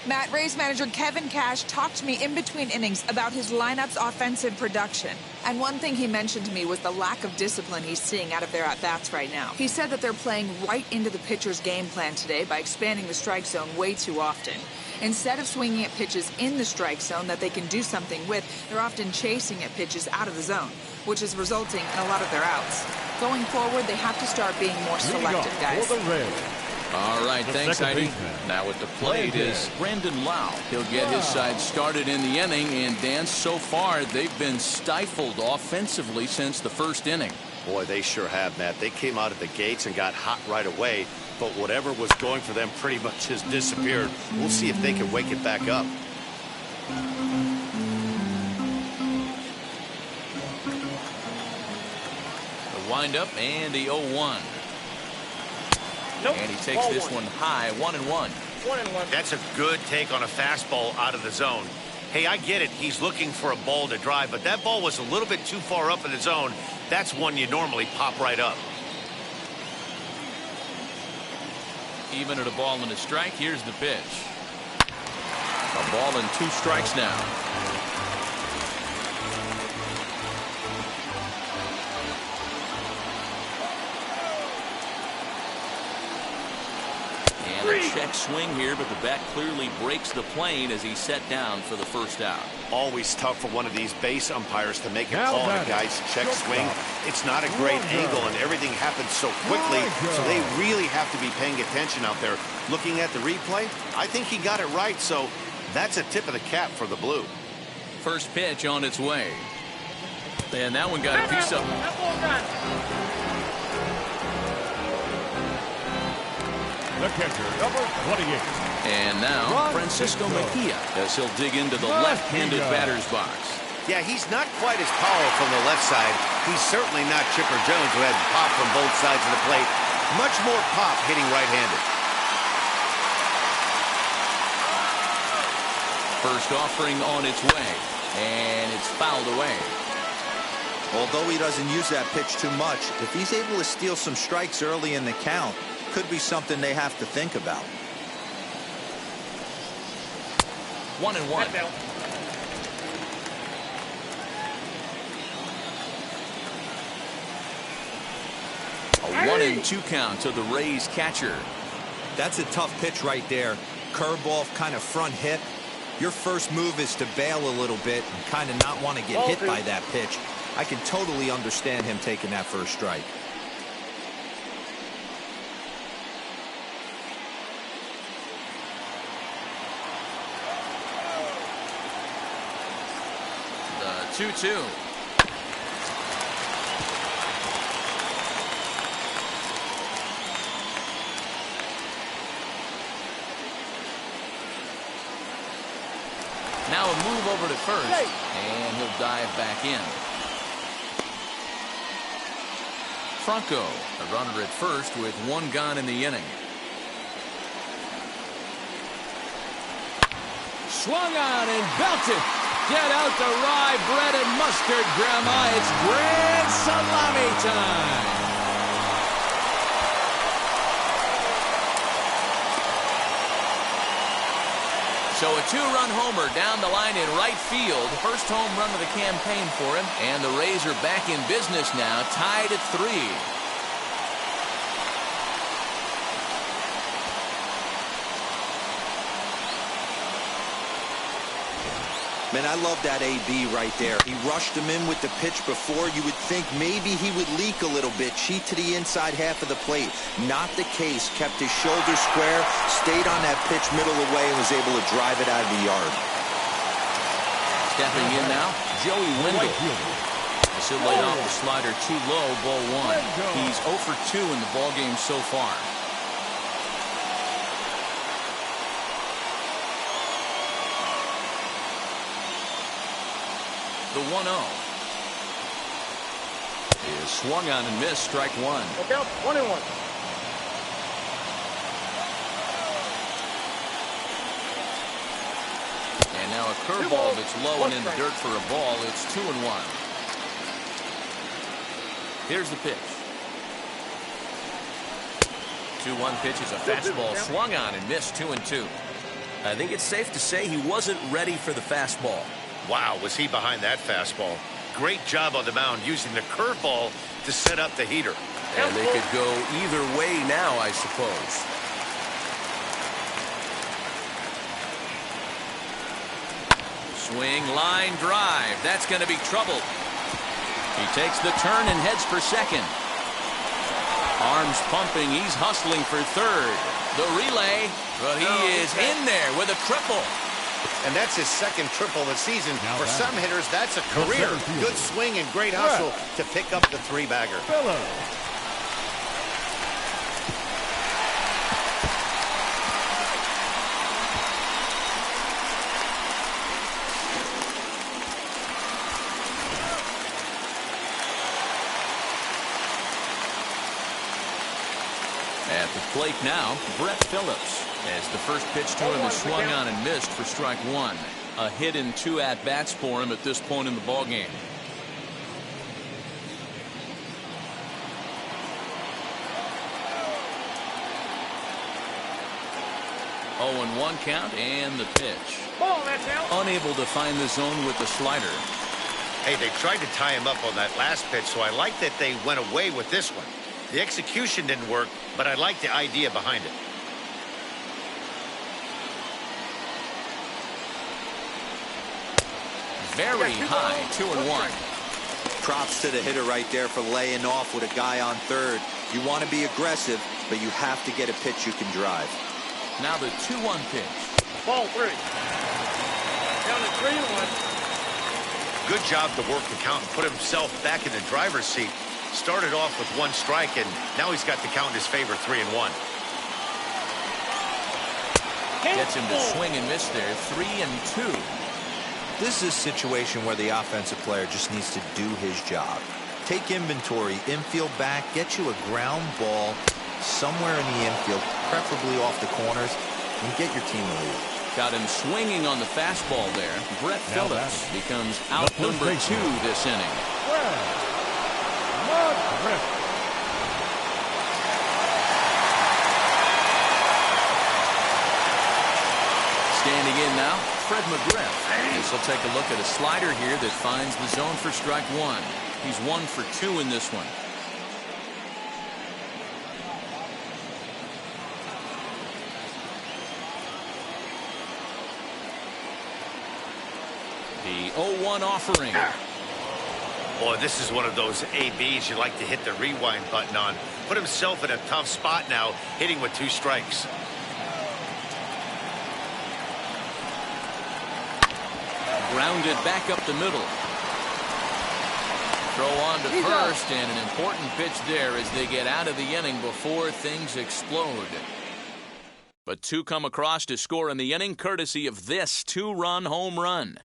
Matt, Rays manager Kevin Cash talked to me in between innings about his lineup's offensive production. And one thing he mentioned to me was the lack of discipline he's seeing out of their at-bats right now. He said that they're playing right into the pitcher's game plan today by expanding the strike zone way too often. Instead of swinging at pitches in the strike zone that they can do something with, they're often chasing at pitches out of the zone, which is resulting in a lot of their outs. Going forward, they have to start being more selective, guys. All right, thanks, Heidi. Now at the plate is Brandon Lau. He'll get his side started in the inning, and Dan, so far they've been stifled offensively since the first inning. Boy, they sure have, Matt. They came out of the gates and got hot right away, but whatever was going for them pretty much has disappeared. We'll see if they can wake it back up. The windup and the 0-1. Nope. And he takes this one high, 1-1. 1-1. That's a good take on a fastball out of the zone. Hey, I get it. He's looking for a ball to drive, but that ball was a little bit too far up in the zone. That's one you normally pop right up. Even at a ball and a strike, here's the pitch. A ball and 2 strikes now. And a check swing here, but the bat clearly breaks the plane as he's set down for the first out. Always tough for one of these base umpires to make a call on a guy's check swing. It's not a great angle, and everything happens so quickly, so they really have to be paying attention out there. Looking at the replay, I think he got it right, so that's a tip of the cap for the Blue. First pitch on its way. And that one got a piece of him. The catcher, number 28. And now Francisco Mejia as he'll dig into the left-handed batter's box. Yeah, he's not quite as powerful on the left side. He's certainly not Chipper Jones, who had pop from both sides of the plate. Much more pop hitting right-handed. First offering on its way, and it's fouled away. Although he doesn't use that pitch too much, if he's able to steal some strikes early in the count, could be something they have to think about. 1-1. A 1-2 count to the Rays catcher. That's a tough pitch right there. Curveball, kind of front hit. Your first move is to bail a little bit and kind of not want to get hit by that pitch. I can totally understand him taking that first strike. The 2-2. Now a move over to first, and he'll dive back in. Franco, a runner at first with one gone in the inning. Swung on and belted. Get out the rye bread and mustard, Grandma. It's grand salami time. So a two-run homer down the line in right field. First home run of the campaign for him. And the Rays are back in business now, tied at 3. Man, I love that AB right there. He rushed him in with the pitch before. You would think maybe he would leak a little bit, cheat to the inside half of the plate. Not the case. Kept his shoulder square, stayed on that pitch middle away, and was able to drive it out of the yard. Stepping in now, Joey Wendell. This will lay off the slider too low, ball 1. He's 0 for 2 in the ballgame so far. The 1-0 is swung on and missed, strike 1. Look out, 1-1. And now a curveball that's low and in the dirt for a ball. It's 2-1. Here's the pitch. 2-1 pitch is a fastball swung on and missed, 2-2. I think it's safe to say he wasn't ready for the fastball. Wow, was he behind that fastball. Great job on the mound using the curveball to set up the heater. And they could go either way now, I suppose. Swing, line drive. That's going to be trouble. He takes the turn and heads for second. Arms pumping. He's hustling for third. The relay, but he is in there with a triple. And that's his second triple of the season. For some hitters, that's a career. Good swing and great hustle to pick up the 3-bagger. Phillips. At the plate now, Brett Phillips. As the first pitch to him is swung on and missed for strike 1. A hit in 2 at-bats for him at this point in the ballgame. Oh, and 1 count and the pitch. Ball, that's out. Unable to find the zone with the slider. Hey, they tried to tie him up on that last pitch, so I like that they went away with this one. The execution didn't work, but I like the idea behind it. Very high, 2-1. Props to the hitter right there for laying off with a guy on third. You want to be aggressive, but you have to get a pitch you can drive. Now the 2-1 pitch. Ball 3. Down to 3-1. Good job to work the count and put himself back in the driver's seat. Started off with 1 strike, and now he's got the count in his favor, 3-1. Gets him to swing and miss there, 3-2. This is a situation where the offensive player just needs to do his job. Take inventory, infield back, get you a ground ball somewhere in the infield, preferably off the corners, and get your team a lead. Got him swinging on the fastball there. Brett Phillips becomes out number 2 this inning. Standing in now, Fred McGriff. This will take a look at a slider here that finds the zone for strike 1. He's 1 for 2 in this one. The 0-1 offering. Boy, this is one of those ABs you like to hit the rewind button on. Put himself in a tough spot now, hitting with 2 strikes. Grounded back up the middle. Throw on to first, and an important pitch there as they get out of the inning before things explode. But 2 come across to score in the inning, courtesy of this 2-run home run.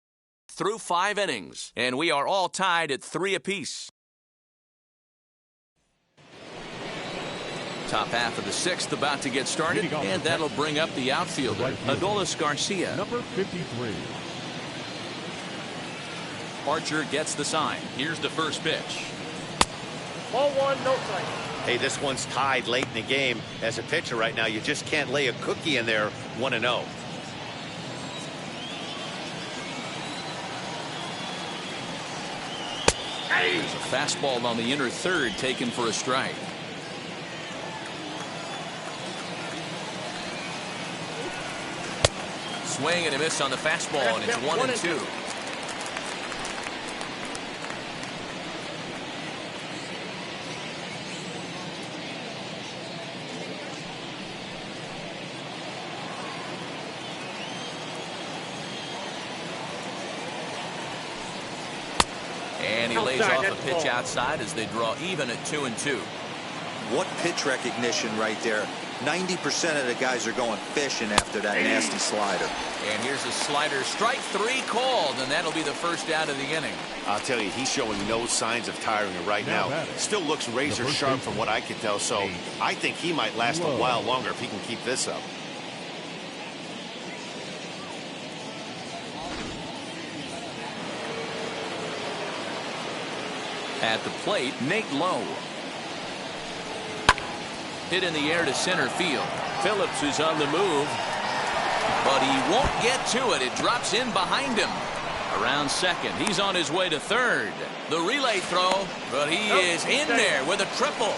Through 5 innings, and we are all tied at 3 apiece. Top half of the sixth about to get started, and that'll bring up the outfielder, Adolis Garcia. Number 53. Archer gets the sign. Here's the first pitch. Ball one, no strike. Hey, this one's tied late in the game. As a pitcher right now, you just can't lay a cookie in there 1-0. There's a fastball on the inner third taken for a strike. Swing and a miss on the fastball, and it's 1-2. And he lays off a pitch outside as they draw even at 2-2. What pitch recognition right there. 90% of the guys are going fishing after that nasty slider. And here's a slider. Strike three called, and that'll be the first out of the inning. I'll tell you, he's showing no signs of tiring right now. Still looks razor sharp from what I can tell, so I think he might last a while longer if he can keep this up. At the plate, Nate Lowe. Hit in the air to center field. Phillips is on the move, but he won't get to it. It drops in behind him. Around second, he's on his way to third. The relay throw, but he is in there with a triple.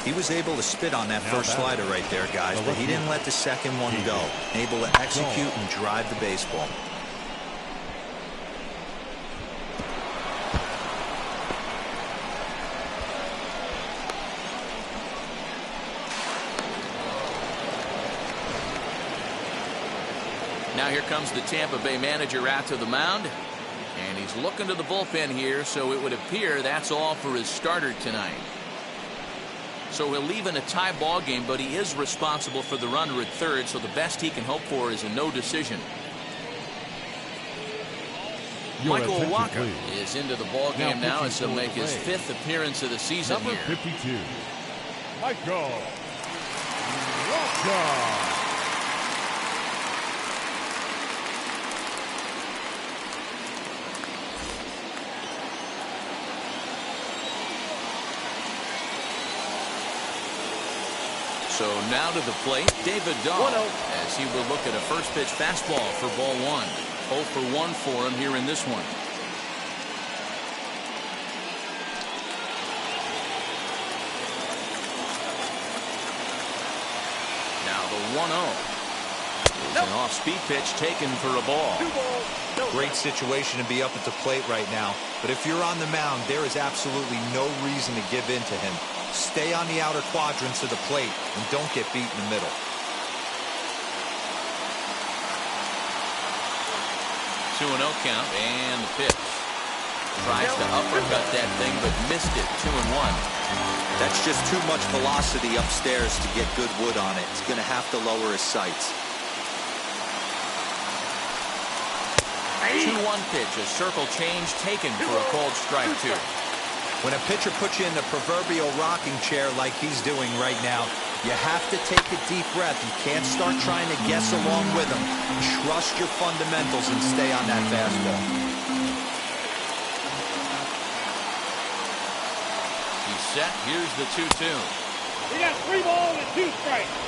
He was able to spit on that first slider right there, guys, but he didn't let the second one go. Able to execute and drive the baseball. Now here comes the Tampa Bay manager out to the mound, and he's looking to the bullpen here, so it would appear that's all for his starter tonight. So he'll leave in a tie ball game, but he is responsible for the runner at third, so the best he can hope for is a no decision. Michael Walker is into the ball game now as he'll make his fifth appearance of the season here. Number 52. Michael Walker. So now to the plate, David Dahl, as he will look at a first pitch fastball for ball one. 0 for 1 for him here in this one. Now the 1-0. It's an off-speed pitch taken for a ball. Great situation to be up at the plate right now. But if you're on the mound, there is absolutely no reason to give in to him. Stay on the outer quadrants of the plate and don't get beat in the middle. Two 2-0 count and the pitch. Tries to uppercut that thing but missed it. 2-1. That's just too much velocity upstairs to get good wood on it. He's going to have to lower his sights. 2-1 pitch. A circle change taken for a called strike 2. When a pitcher puts you in the proverbial rocking chair like he's doing right now, you have to take a deep breath. You can't start trying to guess along with him. Trust your fundamentals and stay on that fastball. He's set. Here's the 2-2. We got 3 balls and 2 strikes.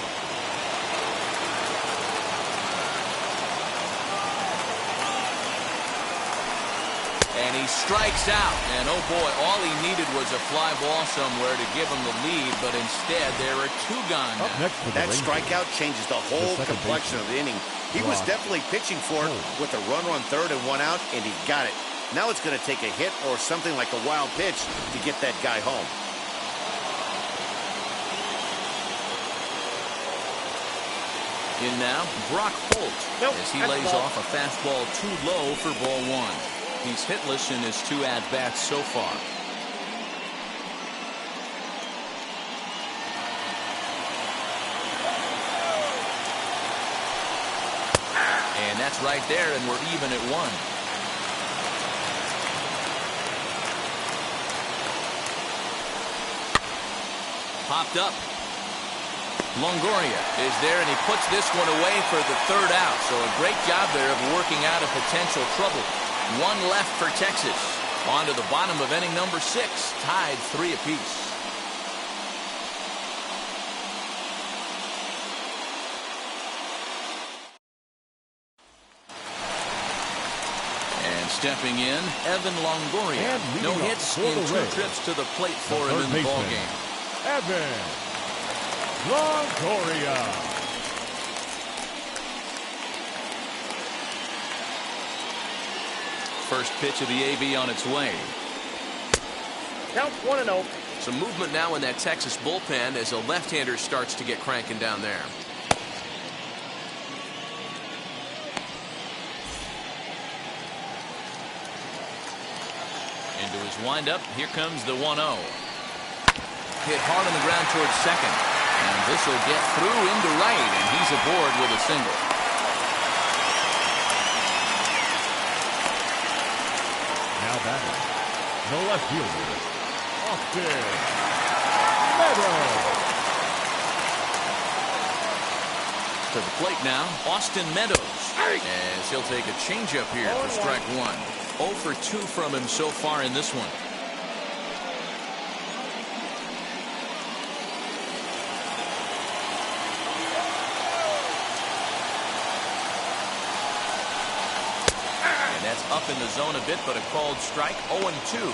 And he strikes out. And oh boy, all he needed was a fly ball somewhere to give him the lead, but instead there are 2 gone now. That strikeout changes the whole complexion of the inning. He was definitely pitching for it with a runner on third and 1 out, and he got it. Now it's going to take a hit or something like a wild pitch to get that guy home. In now, Brock Holt, as he lays off a fastball too low for ball 1. He's hitless in his 2 at-bats so far. And that's right there, and we're even at 1. popped up. Longoria is there, and he puts this one away for the third out. So a great job there of working out of potential trouble. One left for Texas. On to the bottom of inning number 6, tied 3 apiece. And stepping in, Evan Longoria. No hits in 2 trips to the plate for him in the ballgame. Evan Longoria. First pitch of the AB on its way. Count 1-0. Some movement now in that Texas bullpen as a left-hander starts to get cranking down there. Into his windup, here comes the 1-0. Hit hard on the ground towards second. And this will get through into right, and he's aboard with a single. Now batting, the left fielder, Austin Meadows. To the plate now, Austin Meadows. As he'll take a changeup here for strike 1. 0 for 2 from him so far in this one. And that's up in the zone a bit, but a called strike. 0-2.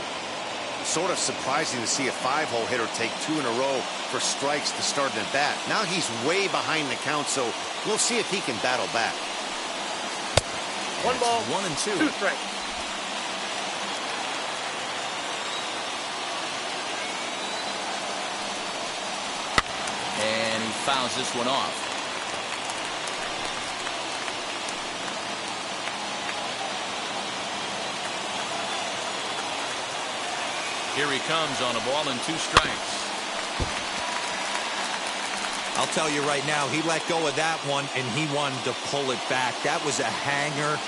Sort of surprising to see a 5-hole hitter take 2 in a row for strikes to start an at-bat. Now he's way behind the count, so we'll see if he can battle back. 1 ball, 1 and 2. 2 strikes. And he fouls this one off. Here he comes on a ball and 2 strikes. I'll tell you right now, he let go of that one, and he wanted to pull it back. That was a hanger,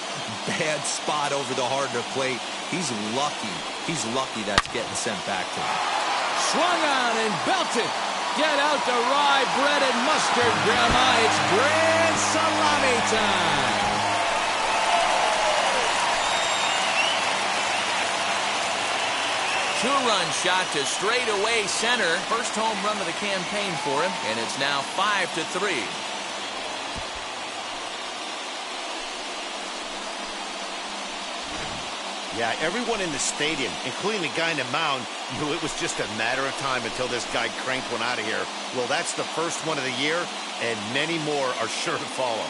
bad spot over the heart of the plate. He's lucky. He's lucky that's getting sent back to him. Swung on and belted. Get out the rye bread and mustard, Grandma. It's grand salami time. Two-run shot to straightaway center. First home run of the campaign for him, and it's now 5-3. Yeah, everyone in the stadium, including the guy in the mound, knew it was just a matter of time until this guy cranked one out of here. Well, that's the first one of the year, and many more are sure to follow.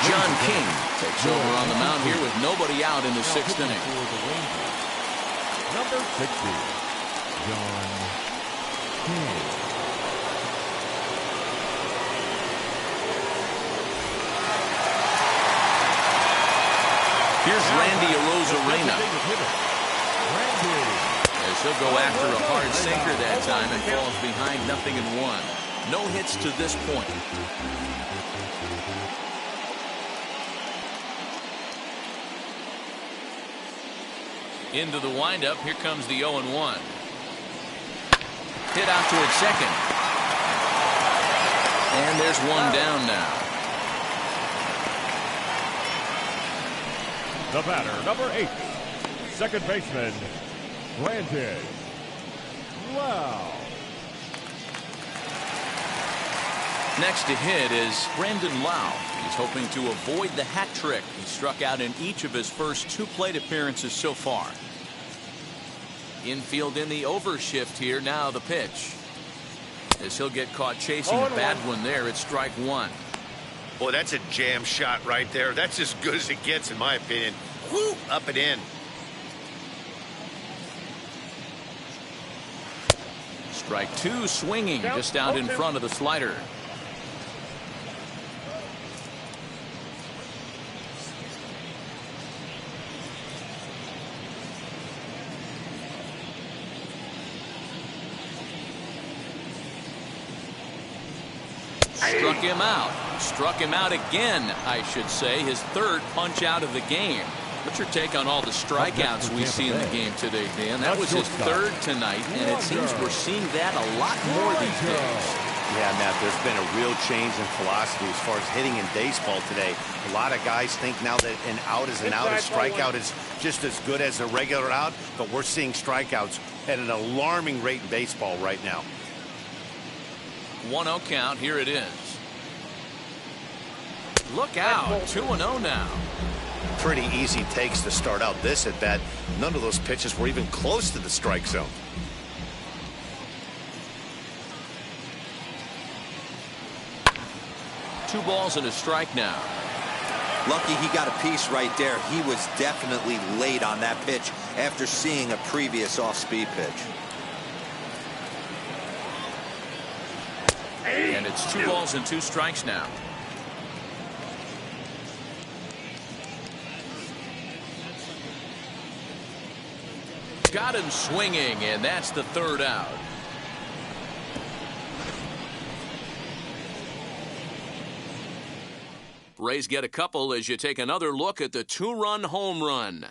John King takes over on the mound here with nobody out in the 6th inning. Number 60, John King. Here's Randy Arozarena. As he'll go after a hard sinker that time and falls behind 0-1. No hits to this point. Into the windup. Here comes the 0-1. Hit out towards second. And there's one down now. The batter, number 8, second baseman, Brandon Lowe. Next to hit is Brandon Lowe. He's hoping to avoid the hat trick. He struck out in each of his first 2 plate appearances so far. Infield in the overshift here. Now the pitch. As he'll get caught chasing a bad one there, it's strike 1. Boy, that's a jam shot right there. That's as good as it gets, in my opinion. Whoo, up and in. Strike 2, swinging just out in front of the slider. Struck him out. Struck him out again, I should say. His third punch out of the game. What's your take on all the strikeouts we see in the game today, Dan? That was his third tonight, and it seems we're seeing that a lot more these days. Yeah, Matt, there's been a real change in philosophy as far as hitting in baseball today. A lot of guys think now that an out is an out, a strikeout is just as good as a regular out, but we're seeing strikeouts at an alarming rate in baseball right now. 1-0 count. Here it is. Look out. 2-0 now. Pretty easy takes to start out this at bat. None of those pitches were even close to the strike zone. Two balls and a strike now. Lucky he got a piece right there. He was definitely late on that pitch after seeing a previous off-speed pitch. And it's 2 balls and 2 strikes now. Got him swinging, and that's the third out. Rays get a couple as you take another look at the 2-run home run.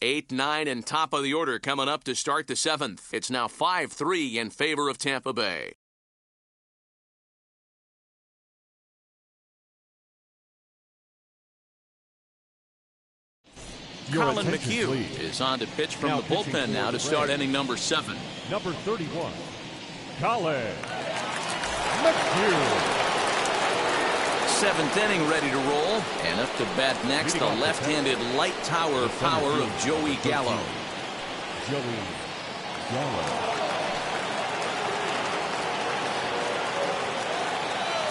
8, 9, and top of the order coming up to start the 7th. It's now 5-3 in favor of Tampa Bay. Colin McHugh is on to pitch from the bullpen now to start inning number 7. Number 31, Colin McHugh. 7th inning ready to roll. And up to bat next, the left-handed light tower power of Joey Gallo. Joey Gallo.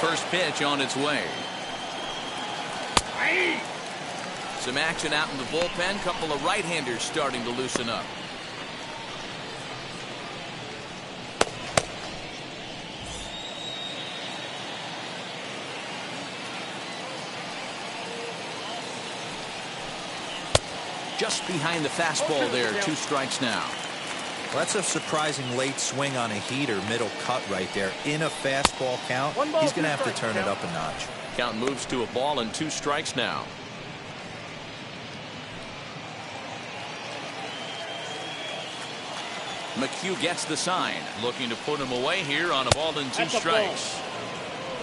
First pitch on its way. Some action out in the bullpen. Couple of right-handers starting to loosen up. Just behind the fastball there. 2 strikes now. Well, that's a surprising late swing on a heater, middle cut right there. In a fastball count, he's going to have to turn it up a notch. Count moves to a ball and 2 strikes now. McHugh gets the sign, looking to put him away here on a ball and 2 strikes.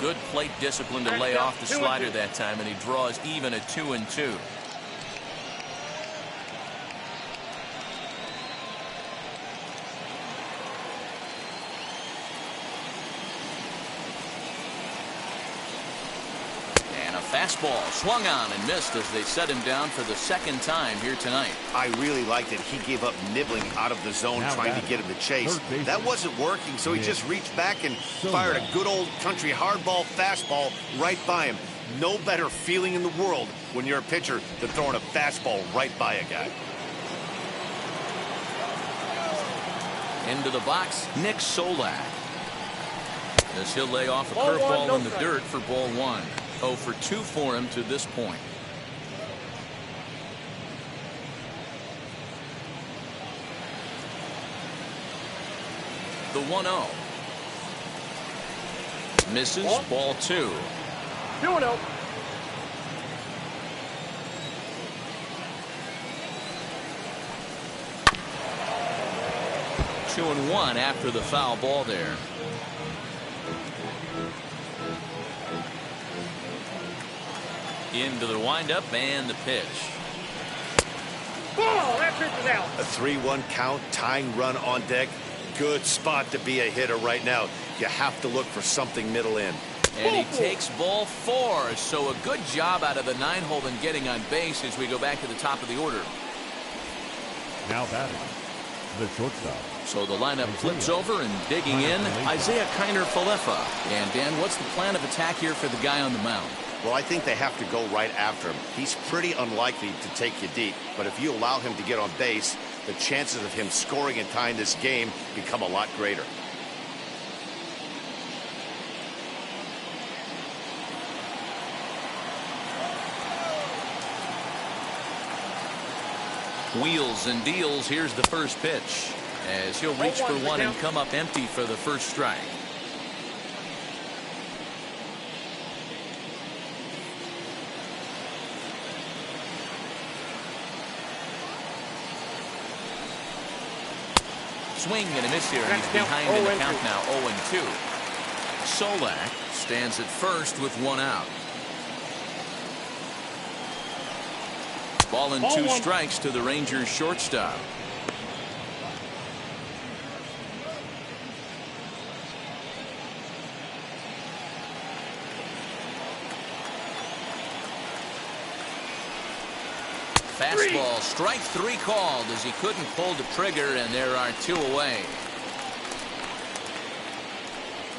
Good plate discipline to lay off the slider that time, and he draws even at 2-2. Fastball swung on and missed as they set him down for the 2nd time here tonight. I really liked it. He gave up nibbling out of the zone trying to get him to chase. That wasn't working, so he just reached back and fired a good old country hardball fastball right by him. No better feeling in the world when you're a pitcher than throwing a fastball right by a guy. Into the box, Nick Solak. As he'll lay off a curveball in the dirt for ball 1. 0 for 2 for him to this point. The 1-0. Misses, ball 2. 2-0. Two and 1 after the foul ball there. Into the windup and the pitch. Ball, that pitch is out. A 3-1 count, tying run on deck. Good spot to be a hitter right now. You have to look for something middle in. And he takes ball 4. So a good job out of the 9-hole in getting on base as we go back to the top of the order. Now batting, the shortstop. So the lineup flips over and digging in, Isaiah Kiner-Falefa. And Dan, what's the plan of attack here for the guy on the mound? Well, I think they have to go right after him. He's pretty unlikely to take you deep, but if you allow him to get on base, the chances of him scoring and tying this game become a lot greater. Wheels and deals. Here's the first pitch as he'll reach for one and come up empty for the first strike. Swing and a miss here. He's behind in the count now, 0-2. Solak stands at first with one out. Ball and two strikes to the Rangers shortstop. Fastball, strike three called as he couldn't pull the trigger, and there are two away.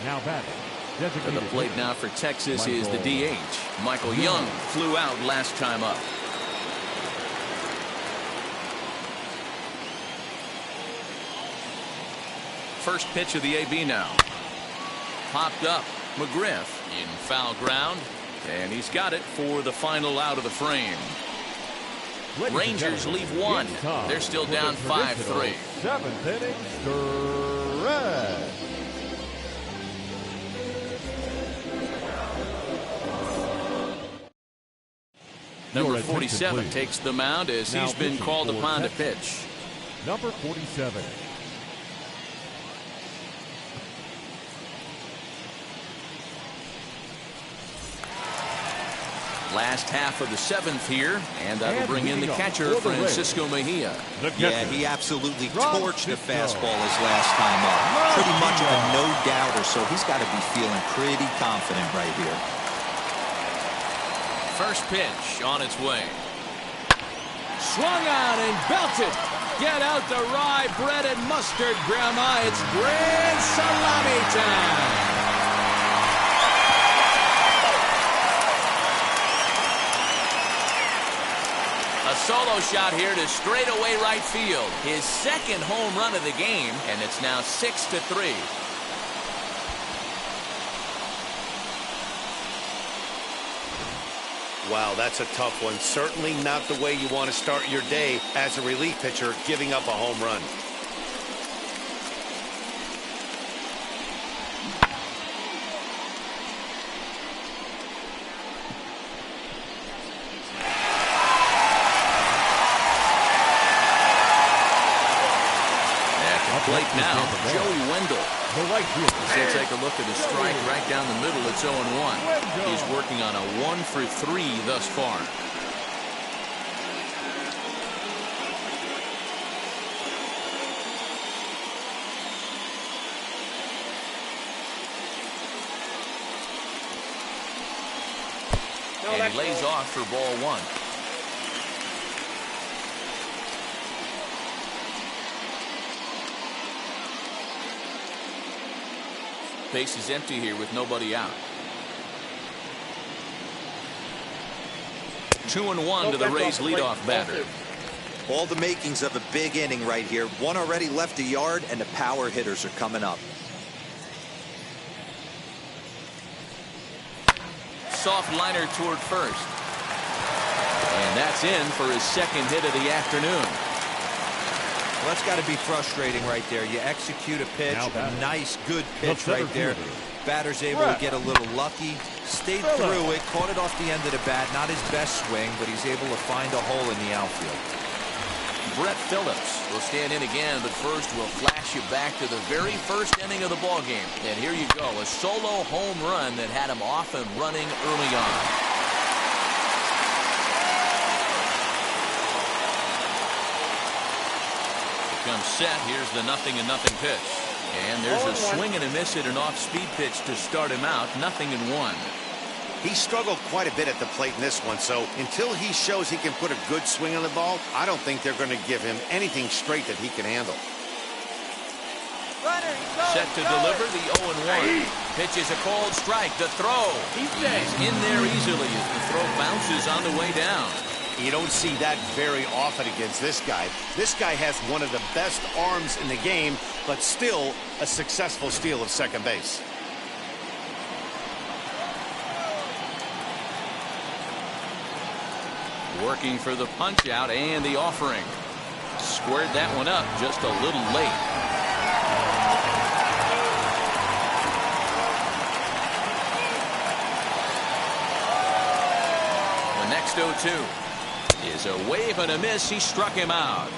Now batting. To the plate now for Texas is the DH. Michael Young flew out last time up. First pitch of the AB now. Popped up. McGriff in foul ground, and he's got it for the final out of the frame. Rangers leave one. They're still down 5-3. Seventh inning, stretch. Number 47 takes the mound as he's been called upon to pitch. Number 47. Last half of the seventh here, and that'll bring in the catcher, Francisco Mejia. Yeah, he absolutely torched the fastball his last time up. Pretty much a no-doubter, so he's got to be feeling pretty confident right here. First pitch on its way. Swung on and belted. Get out the rye bread and mustard, Grandma. It's grand salami time. A solo shot here to straightaway right field. His second home run of the game, and it's now 6-3. Wow, that's a tough one. Certainly not the way you want to start your day as a relief pitcher, giving up a home run. Plate now, Joey Wendell. The right fielder. He'll take a look at his strike right down the middle. It's 0-1. He's working on a 1-for-3 thus far. And he lays off for ball one. Base is empty here with nobody out. 2-1 to the Rays leadoff batter. All the makings of a big inning right here. One already left a yard, and the power hitters are coming up. Soft liner toward first. And that's in for his second hit of the afternoon. Well, that's got to be frustrating right there. You execute a pitch, a nice, good pitch right there. Batter's able to get a little lucky, stayed through it, caught it off the end of the bat. Not his best swing, but he's able to find a hole in the outfield. Brett Phillips will stand in again, but first we'll flash you back to the very first inning of the ballgame. And here you go, a solo home run that had him off and running early on. Comes set. Here's the 0-0 pitch. And there's a swing and a miss at an off-speed pitch to start him out. 0-1. He struggled quite a bit at the plate in this one, so until he shows he can put a good swing on the ball, I don't think they're going to give him anything straight that he can handle. Set to deliver the 0-1. Pitch is a cold strike. The throw. He's in there easily as the throw bounces on the way down. You don't see that very often against this guy. This guy has one of the best arms in the game, but still a successful steal of second base. Working for the punch out and the offering. Squared that one up just a little late. The next 0-2 is a wave and a miss. He struck him out.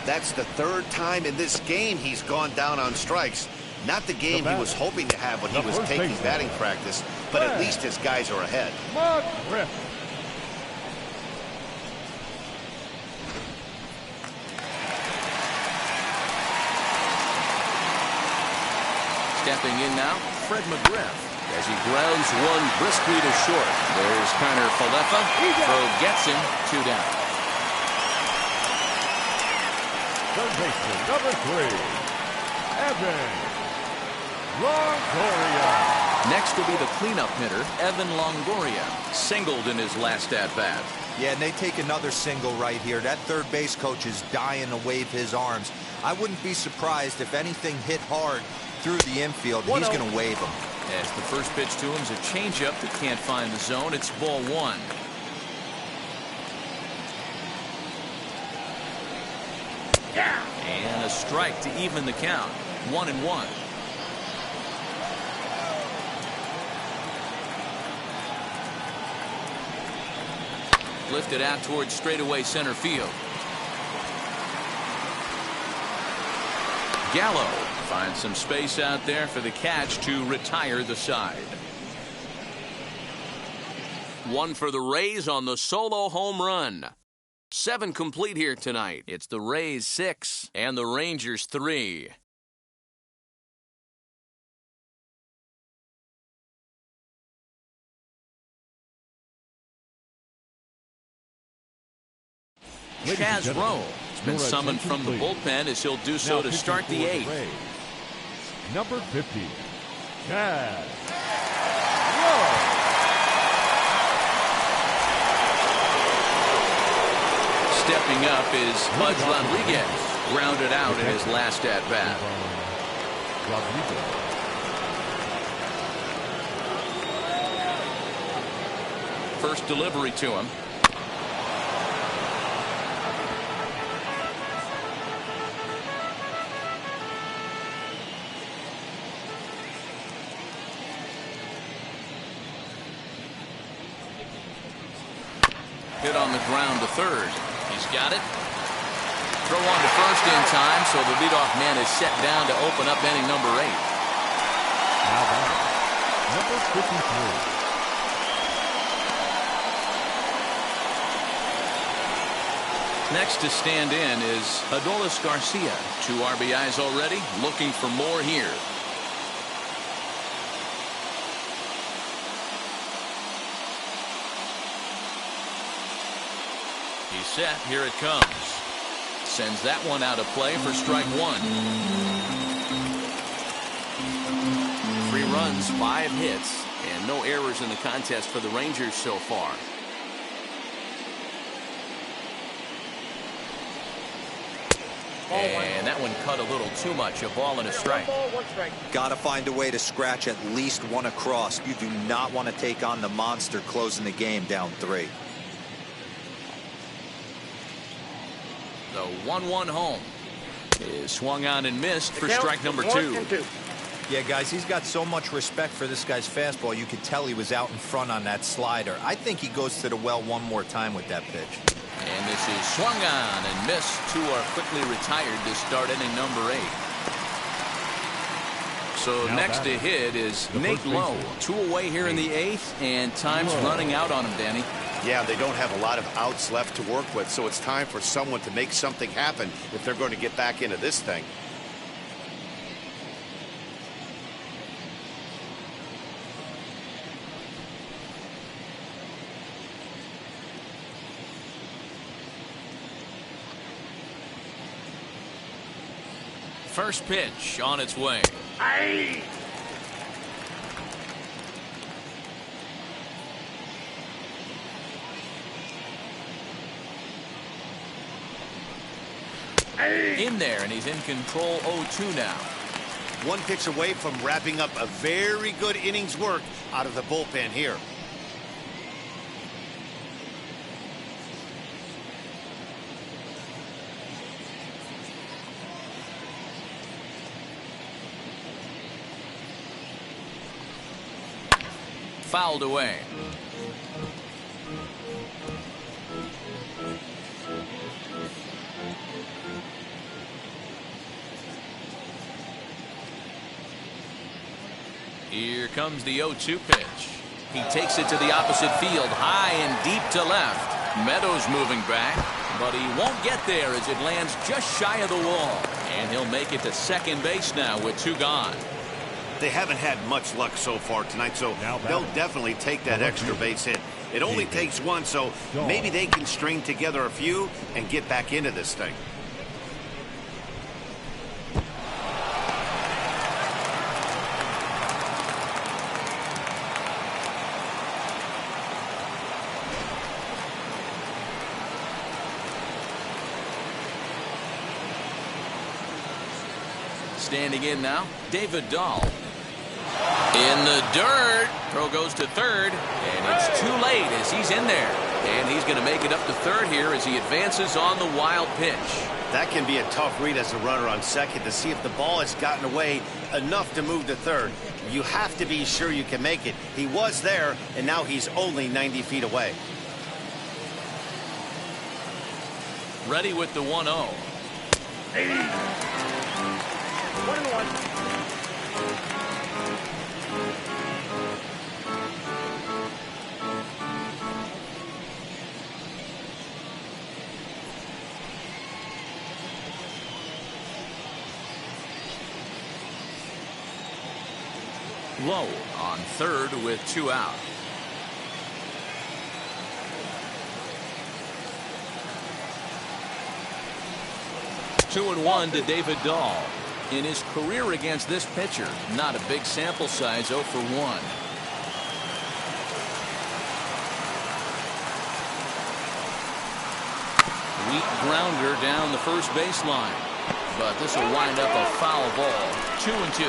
That's the third time in this game he's gone down on strikes. Not the game he was hoping to have when he was taking batting practice, but at least his guys are ahead. Stepping in now, Fred McGriff, as he grounds one briskly to short. There's Connor Falefa. Throw gets him, 2 down. Third baseman, number 3, Evan Longoria. Next will be the cleanup hitter, Evan Longoria, singled in his last at-bat. Yeah, and they take another single right here. That third base coach is dying to wave his arms. I wouldn't be surprised if anything hit hard through the infield. He's going to wave them. As the first pitch to him is a changeup that can't find the zone. It's ball 1. And a strike to even the count. 1-1. Lifted out towards straightaway center field. Gallo finds some space out there for the catch to retire the side. 1 for the Rays on the solo home run. 7 complete here tonight. It's the Rays 6 and the Rangers 3. Chaz Rowe has been summoned from the bullpen as he'll do so to start the 8th. Number 50, Chaz Rowe. Stepping up is Pudge Rodriguez, grounded out in his last at-bat. First delivery to him. Hit on the ground to third. He's got it. Throw on to first in time, so the leadoff man is set down to open up inning number 8. Now back, number 53. Next to stand in is Adolis Garcia. 2 RBIs already, looking for more here. He's set. Here it comes. Sends that one out of play for strike 1. 3 runs, 5 hits, and no errors in the contest for the Rangers so far. And that one cut a little too much. A ball and a strike. Got to find a way to scratch at least 1 across. You do not want to take on the monster closing the game down 3. The 1-1 home is swung on and missed for strike number 2. Yeah, guys, he's got so much respect for this guy's fastball. You could tell he was out in front on that slider. I think he goes to the well one more time with that pitch. And this is swung on and missed. 2 are quickly retired to start inning number 8. So now next to hit is Nate Lowe. 2 away here in the 8th, and time's running out on him, Danny. Yeah, they don't have a lot of outs left to work with, so it's time for someone to make something happen if they're going to get back into this thing. First pitch on its way. Aye. In there, and he's in control. 0-2 now. 1 pitch away from wrapping up a very good innings work out of the bullpen here. Fouled away. Here comes the 0-2 pitch. He takes it to the opposite field, high and deep to left. Meadows moving back, but he won't get there as it lands just shy of the wall. And he'll make it to second base now with 2 gone. They haven't had much luck so far tonight, so they'll definitely take that extra base hit. It only takes one, so maybe they can string together a few and get back into this thing. Standing in now, David Dahl. In the dirt. Throw goes to third, and it's too late as he's in there. And he's going to make it up to third here as he advances on the wild pitch. That can be a tough read as a runner on second to see if the ball has gotten away enough to move to third. You have to be sure you can make it. He was there, and now he's only 90 feet away. Ready with the 1-0. 1-1. Low on third with 2 out. Two and 1 to David Dahl. In his career against this pitcher, not a big sample size, 0 for 1. Weak grounder down the first baseline. But this will wind up a foul ball. 2-2.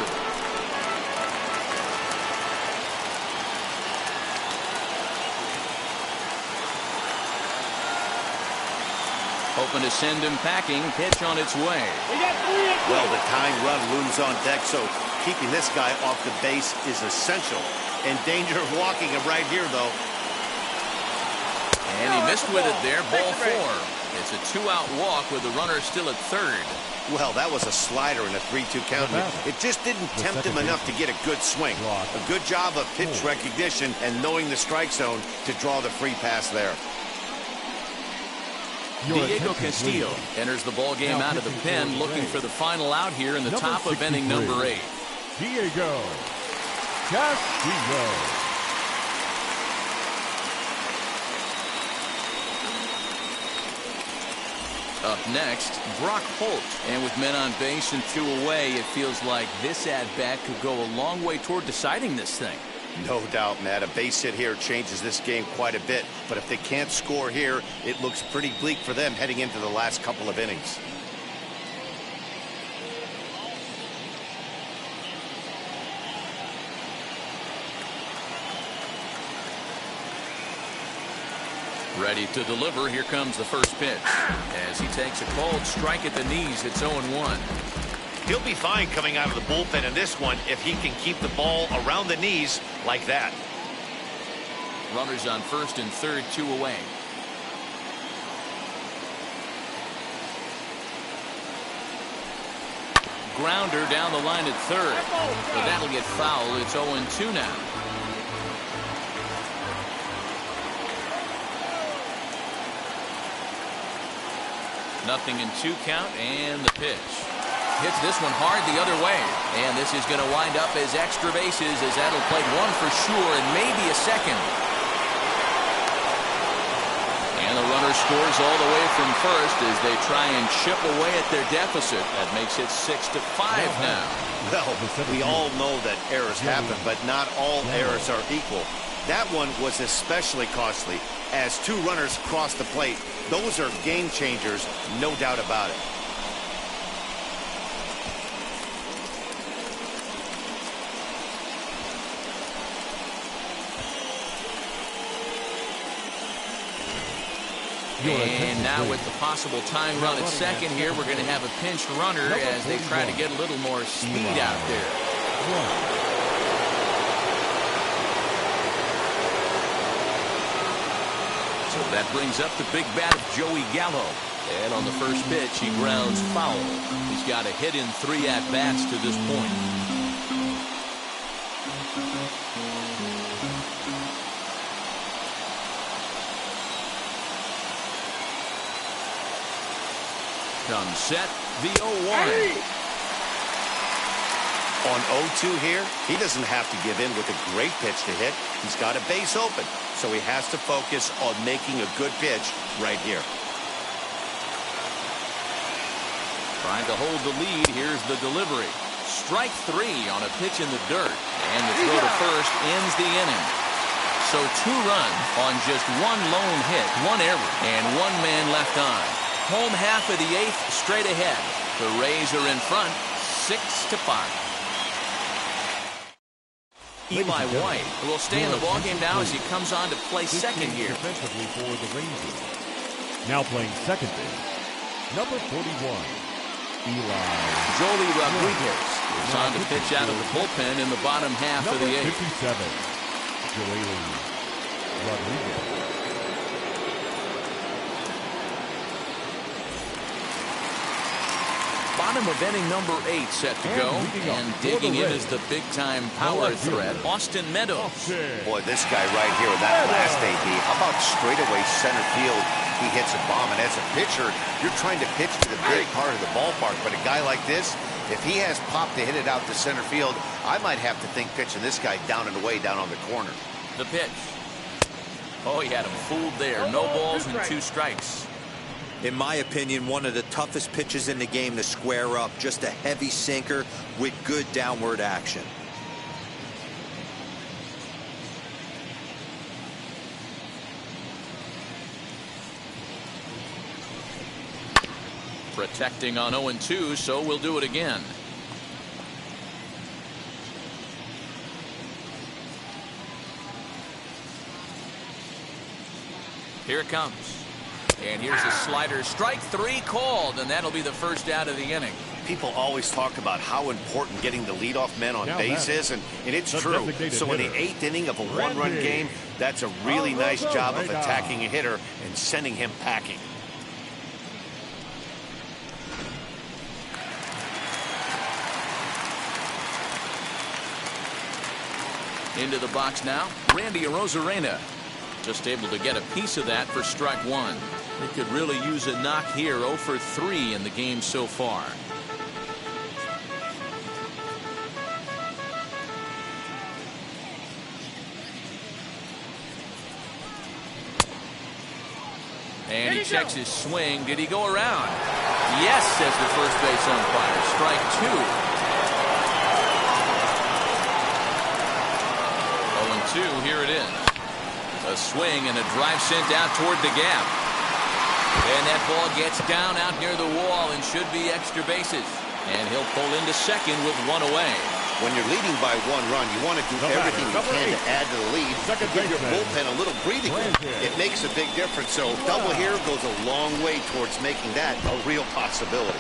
Hoping to send him packing. Pitch on its way. Well, the tying run looms on deck, so keeping this guy off the base is essential. In danger of walking him right here, though. And he missed with it there. Ball 4. It's a 2-out walk with the runner still at third. Well, that was a slider in a 3-2 count. It just didn't tempt him enough to get a good swing. A good job of pitch recognition and knowing the strike zone to draw the free pass there. Diego Castillo enters the ball game out of the pen, looking for the final out here in the top of inning number 8. Diego Castillo. Up next, Brock Holt. And with men on base and 2 away, it feels like this at-bat could go a long way toward deciding this thing. No doubt, Matt. A base hit here changes this game quite a bit. But if they can't score here, it looks pretty bleak for them heading into the last couple of innings. Ready to deliver. Here comes the first pitch. As he takes a cold strike at the knees, it's 0-1. He'll be fine coming out of the bullpen in this one if he can keep the ball around the knees like that. Runners on first and third, 2 away. Grounder down the line at third. But that'll get fouled. It's 0-2 now. Nothing in 2 count, and the pitch. Hits this one hard the other way. And this is going to wind up as extra bases as that'll play 1 for sure and maybe a second. And the runner scores all the way from first as they try and chip away at their deficit. That makes it 6-5 now. Well, we all know that errors happen, but not all errors are equal. That one was especially costly. As 2 runners cross the plate, those are game changers, no doubt about it. And now with the possible tying run at second here, we're going to have a pinched runner as they try to get a little more speed out there. So that brings up the big bat of Joey Gallo. And on the first pitch, he grounds foul. He's got a hit in 3 at-bats to this point. comes set, the 0-1. On 0-2 here, he doesn't have to give in with a great pitch to hit. He's got a base open, so he has to focus on making a good pitch right here. Trying to hold the lead. Here's the delivery. Strike 3 on a pitch in the dirt. And the throw to first ends the inning. So 2 runs on just 1 lone hit, 1 error, and 1 man left on. Home half of the 8th straight ahead. The Rays are in front, 6-5. Eli White will stay in the ballgame now as he comes on to play second here. Defensively for the Rangers. Now playing second base, number 41, Eli. Joely Rodriguez is on to pitch out of the bullpen in the bottom half of the 8th. 57, Joely Rodriguez. Bottom of inning number 8 set to go. And digging in is the big-time power threat, Austin Meadows. Boy, this guy right here with that last AB. How about straightaway center field? He hits a bomb, and as a pitcher, you're trying to pitch to the big part of the ballpark. But a guy like this, if he has pop to hit it out to center field, I might have to think pitching this guy down and away down on the corner. The pitch. Oh, he had him fooled there. No balls and 2 strikes. In my opinion, one of the toughest pitches in the game to square up. Just a heavy sinker with good downward action. Protecting on 0-2, so we'll do it again. Here it comes. And here's a slider. Strike 3 called, and that'll be the first out of the inning. People always talk about how important getting the leadoff man on base is, and it's true. So in the 8th inning of a 1-run game, that's a really nice job of attacking a hitter and sending him packing. Into the box now, Randy Arozarena. Just able to get a piece of that for strike 1. They could really use a knock here. 0 for 3 in the game so far. And he checks his swing. Did he go around? Yes, says the first base umpire. Strike 2. 0-2, here it is. A swing and a drive sent out toward the gap. And that ball gets down out near the wall and should be extra bases. And he'll pull into second with 1 away. When you're leading by 1 run, you want to do everything you can to add to the lead. Give your bullpen a little breathing room. It makes a big difference. So double here goes a long way towards making that a real possibility.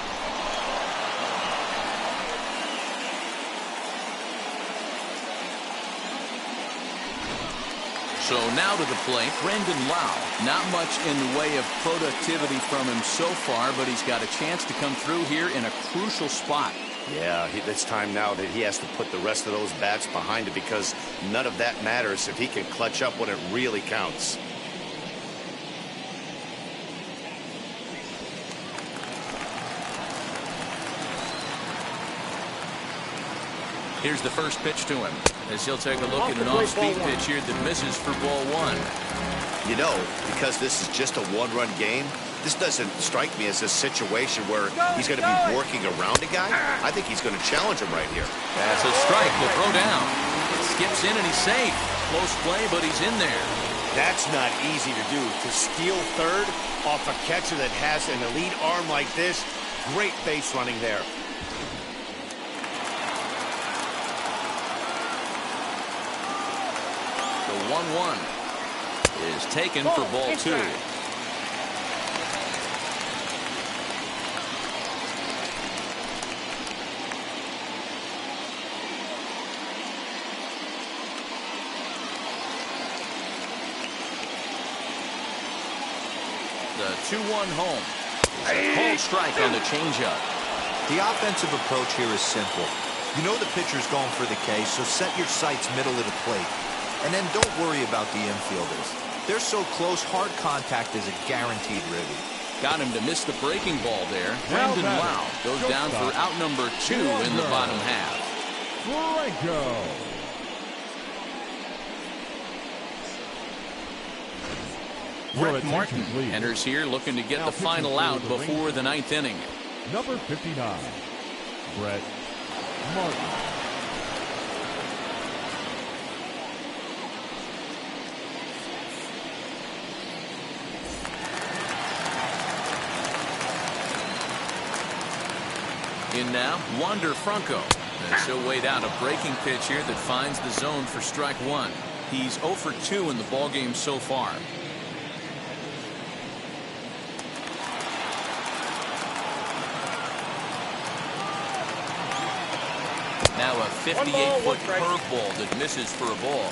So now to the plate, Brandon Lau. Not much in the way of productivity from him so far, but he's got a chance to come through here in a crucial spot. Yeah, it's time now that he has to put the rest of those bats behind it, because none of that matters if he can clutch up when it really counts. Here's the first pitch to him, as he'll take a look at an off-speed pitch here that misses for ball 1. You know, because this is just a 1-run game, this doesn't strike me as a situation where he's going to be working around a guy. I think he's going to challenge him right here. That's a strike to throw down. Skips in and he's safe. Close play, but he's in there. That's not easy to do. To steal third off a catcher that has an elite arm like this, great base running there. The 1-1 is taken for ball 2. The 2-1 home. A cold strike on the changeup. The offensive approach here is simple. You know the pitcher's going for the K, so set your sights middle of the plate. And then don't worry about the infielders. They're so close, hard contact is a guaranteed ribby. Got him to miss the breaking ball there. Brendan Lau goes down for out number 2 in the bottom half. Franco. Brett Martin enters here looking to get the final out before the 9th inning. Number 59, Brett Martin. In now, Wander Franco. And she'll wait out a breaking pitch here that finds the zone for strike 1. He's 0 for 2 in the ballgame so far. Now a 58-foot curveball that misses for a ball.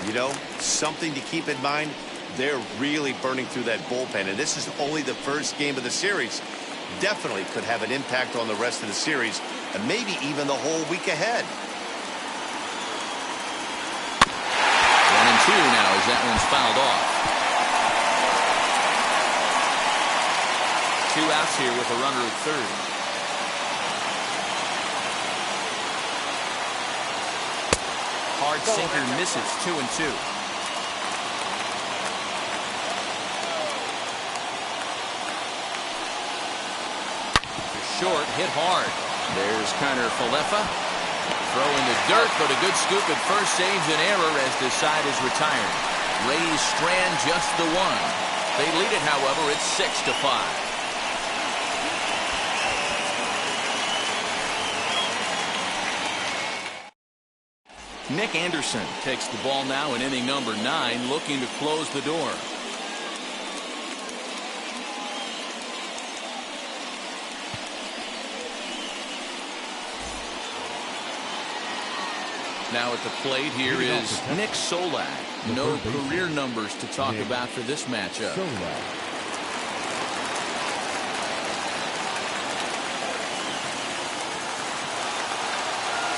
You know, something to keep in mind, they're really burning through that bullpen, and this is only the first game of the series. Definitely could have an impact on the rest of the series, and maybe even the whole week ahead. 1-2 now as that one's fouled off. 2 outs here with a runner at third. Hard sinker misses. 2-2. Short, hit hard. There's Connor Falefa. Throw in the dirt, but a good scoop at first saves an error as this side is retired. Rays strand just the 1. They lead it, however, it's 6-5. Nick Anderson takes the ball now in inning number 9, looking to close the door. Now at the plate here is Nick Solak. No career numbers to talk about for this matchup.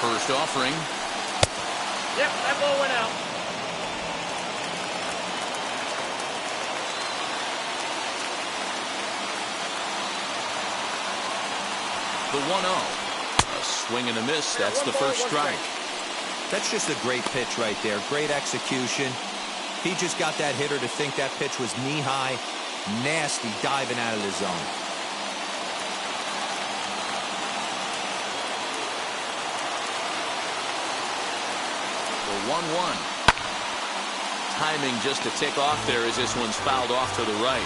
First offering. Yep, that ball went out. The 1-0. A swing and a miss. That's the first strike. That's just a great pitch right there. Great execution. He just got that hitter to think that pitch was knee-high. Nasty diving out of the zone. The 1-1. Timing just to tick off there as this one's fouled off to the right.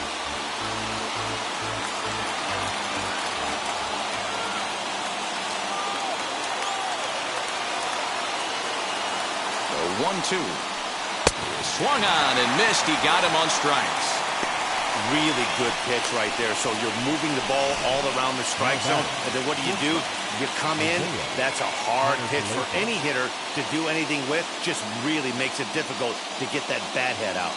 The 1-2. Swung on and missed. He got him on strikes. Really good pitch right there. So you're moving the ball all around the strike zone, and then what do? You come in. That's a hard pitch for any hitter to do anything with. Just really makes it difficult to get that bat head out.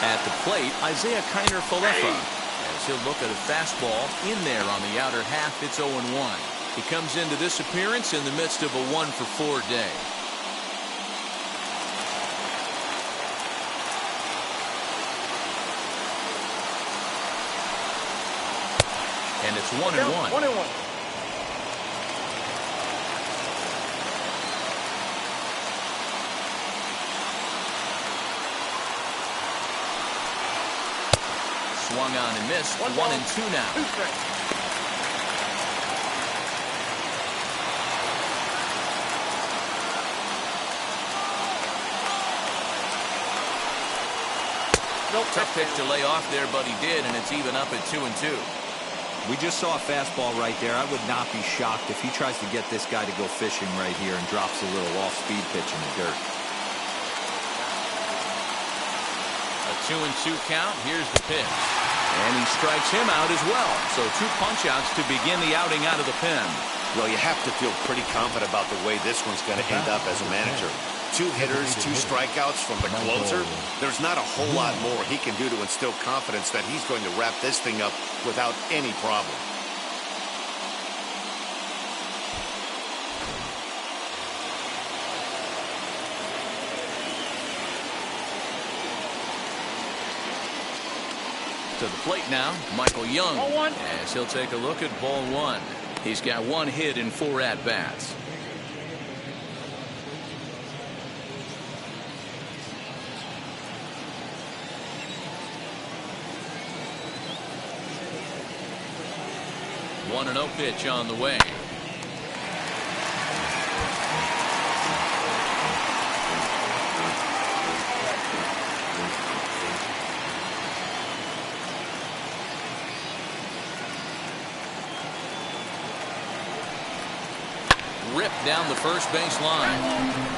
At the plate, Isaiah Kiner Falefa. As he'll look at a fastball in there on the outer half, it's 0-1. He comes into this appearance in the midst of a 1-for-4 day. And it's 1-1. 1-1. Swung on and missed. 1-2 now. 2 strikes. Nope. Tough pitch to lay off there, but he did, and it's even up at 2-2. We just saw a fastball right there. I would not be shocked if he tries to get this guy to go fishing right here and drops a little off-speed pitch in the dirt. A 2-2 count. Here's the pitch. And he strikes him out as well. So 2 punch-outs to begin the outing out of the pen. Well, you have to feel pretty confident about the way this one's going to end up as a manager. 2 hitters, 2 strikeouts from the closer. There's not a whole lot more he can do to instill confidence that he's going to wrap this thing up without any problem. To the plate now, Michael Young, Ball one. as he'll take a look at ball one. He's got 1 hit in 4 at-bats. One and 0 pitch on the way. Ripped down the first base line,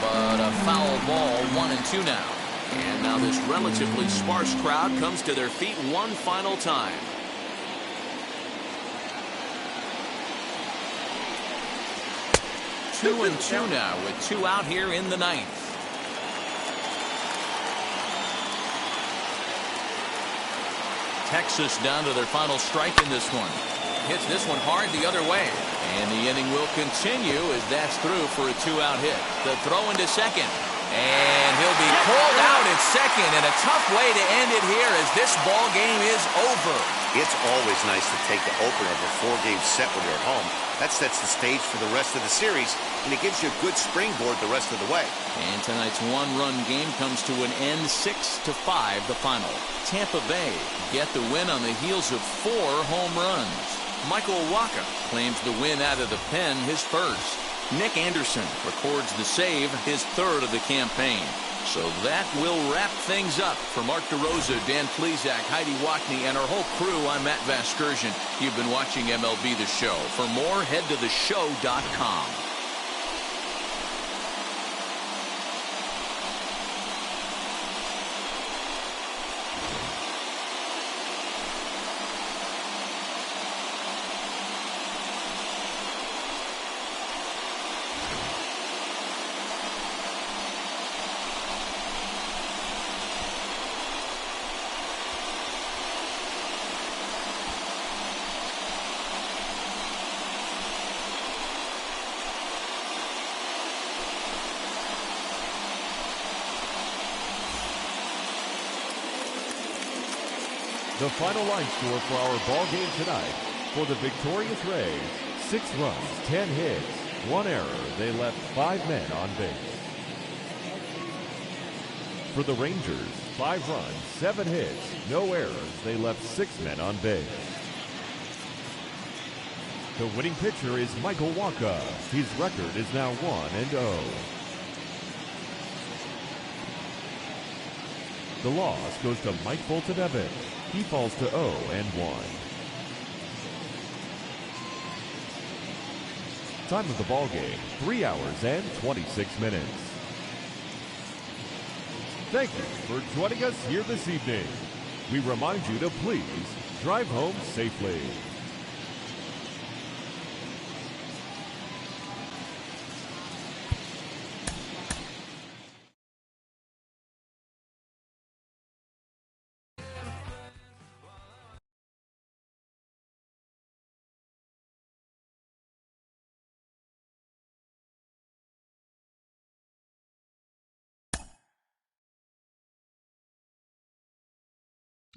but a foul ball. 1-2 now. And now this relatively sparse crowd comes to their feet one final time. 2-2 now with 2 out here in the 9th. Texas down to their final strike in this one. Hits this one hard the other way. And the inning will continue as that's through for a 2-out hit. The throw into second. And he'll be pulled out at second. And a tough way to end it here as this ball game is over. It's always nice to take the opener of a 4-game set when you're at home. That sets the stage for the rest of the series, and it gives you a good springboard the rest of the way. And tonight's 1-run game comes to an end, 6-5 the final. Tampa Bay get the win on the heels of 4 home runs. Michael Wacha claims the win out of the pen, his first. Nick Anderson records the save, his 3rd of the campaign. So that will wrap things up. For Mark DeRosa, Dan Plesac, Heidi Wackney, and our whole crew, I'm Matt Vasgersian. You've been watching MLB The Show. For more, head to theshow.com. The final line score for our ball game tonight. For the victorious Rays, 6 runs, 10 hits, 1 error. They left 5 men on base. For the Rangers, 5 runs, 7 hits, no errors. They left 6 men on base. The winning pitcher is Michael Wacha. His record is now 1-0. The loss goes to Mike Fulton-Evans. He falls to 0-1. Time of the ball game, 3 hours and 26 minutes. Thank you for joining us here this evening. We remind you to please drive home safely.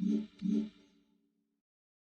Mm-hmm.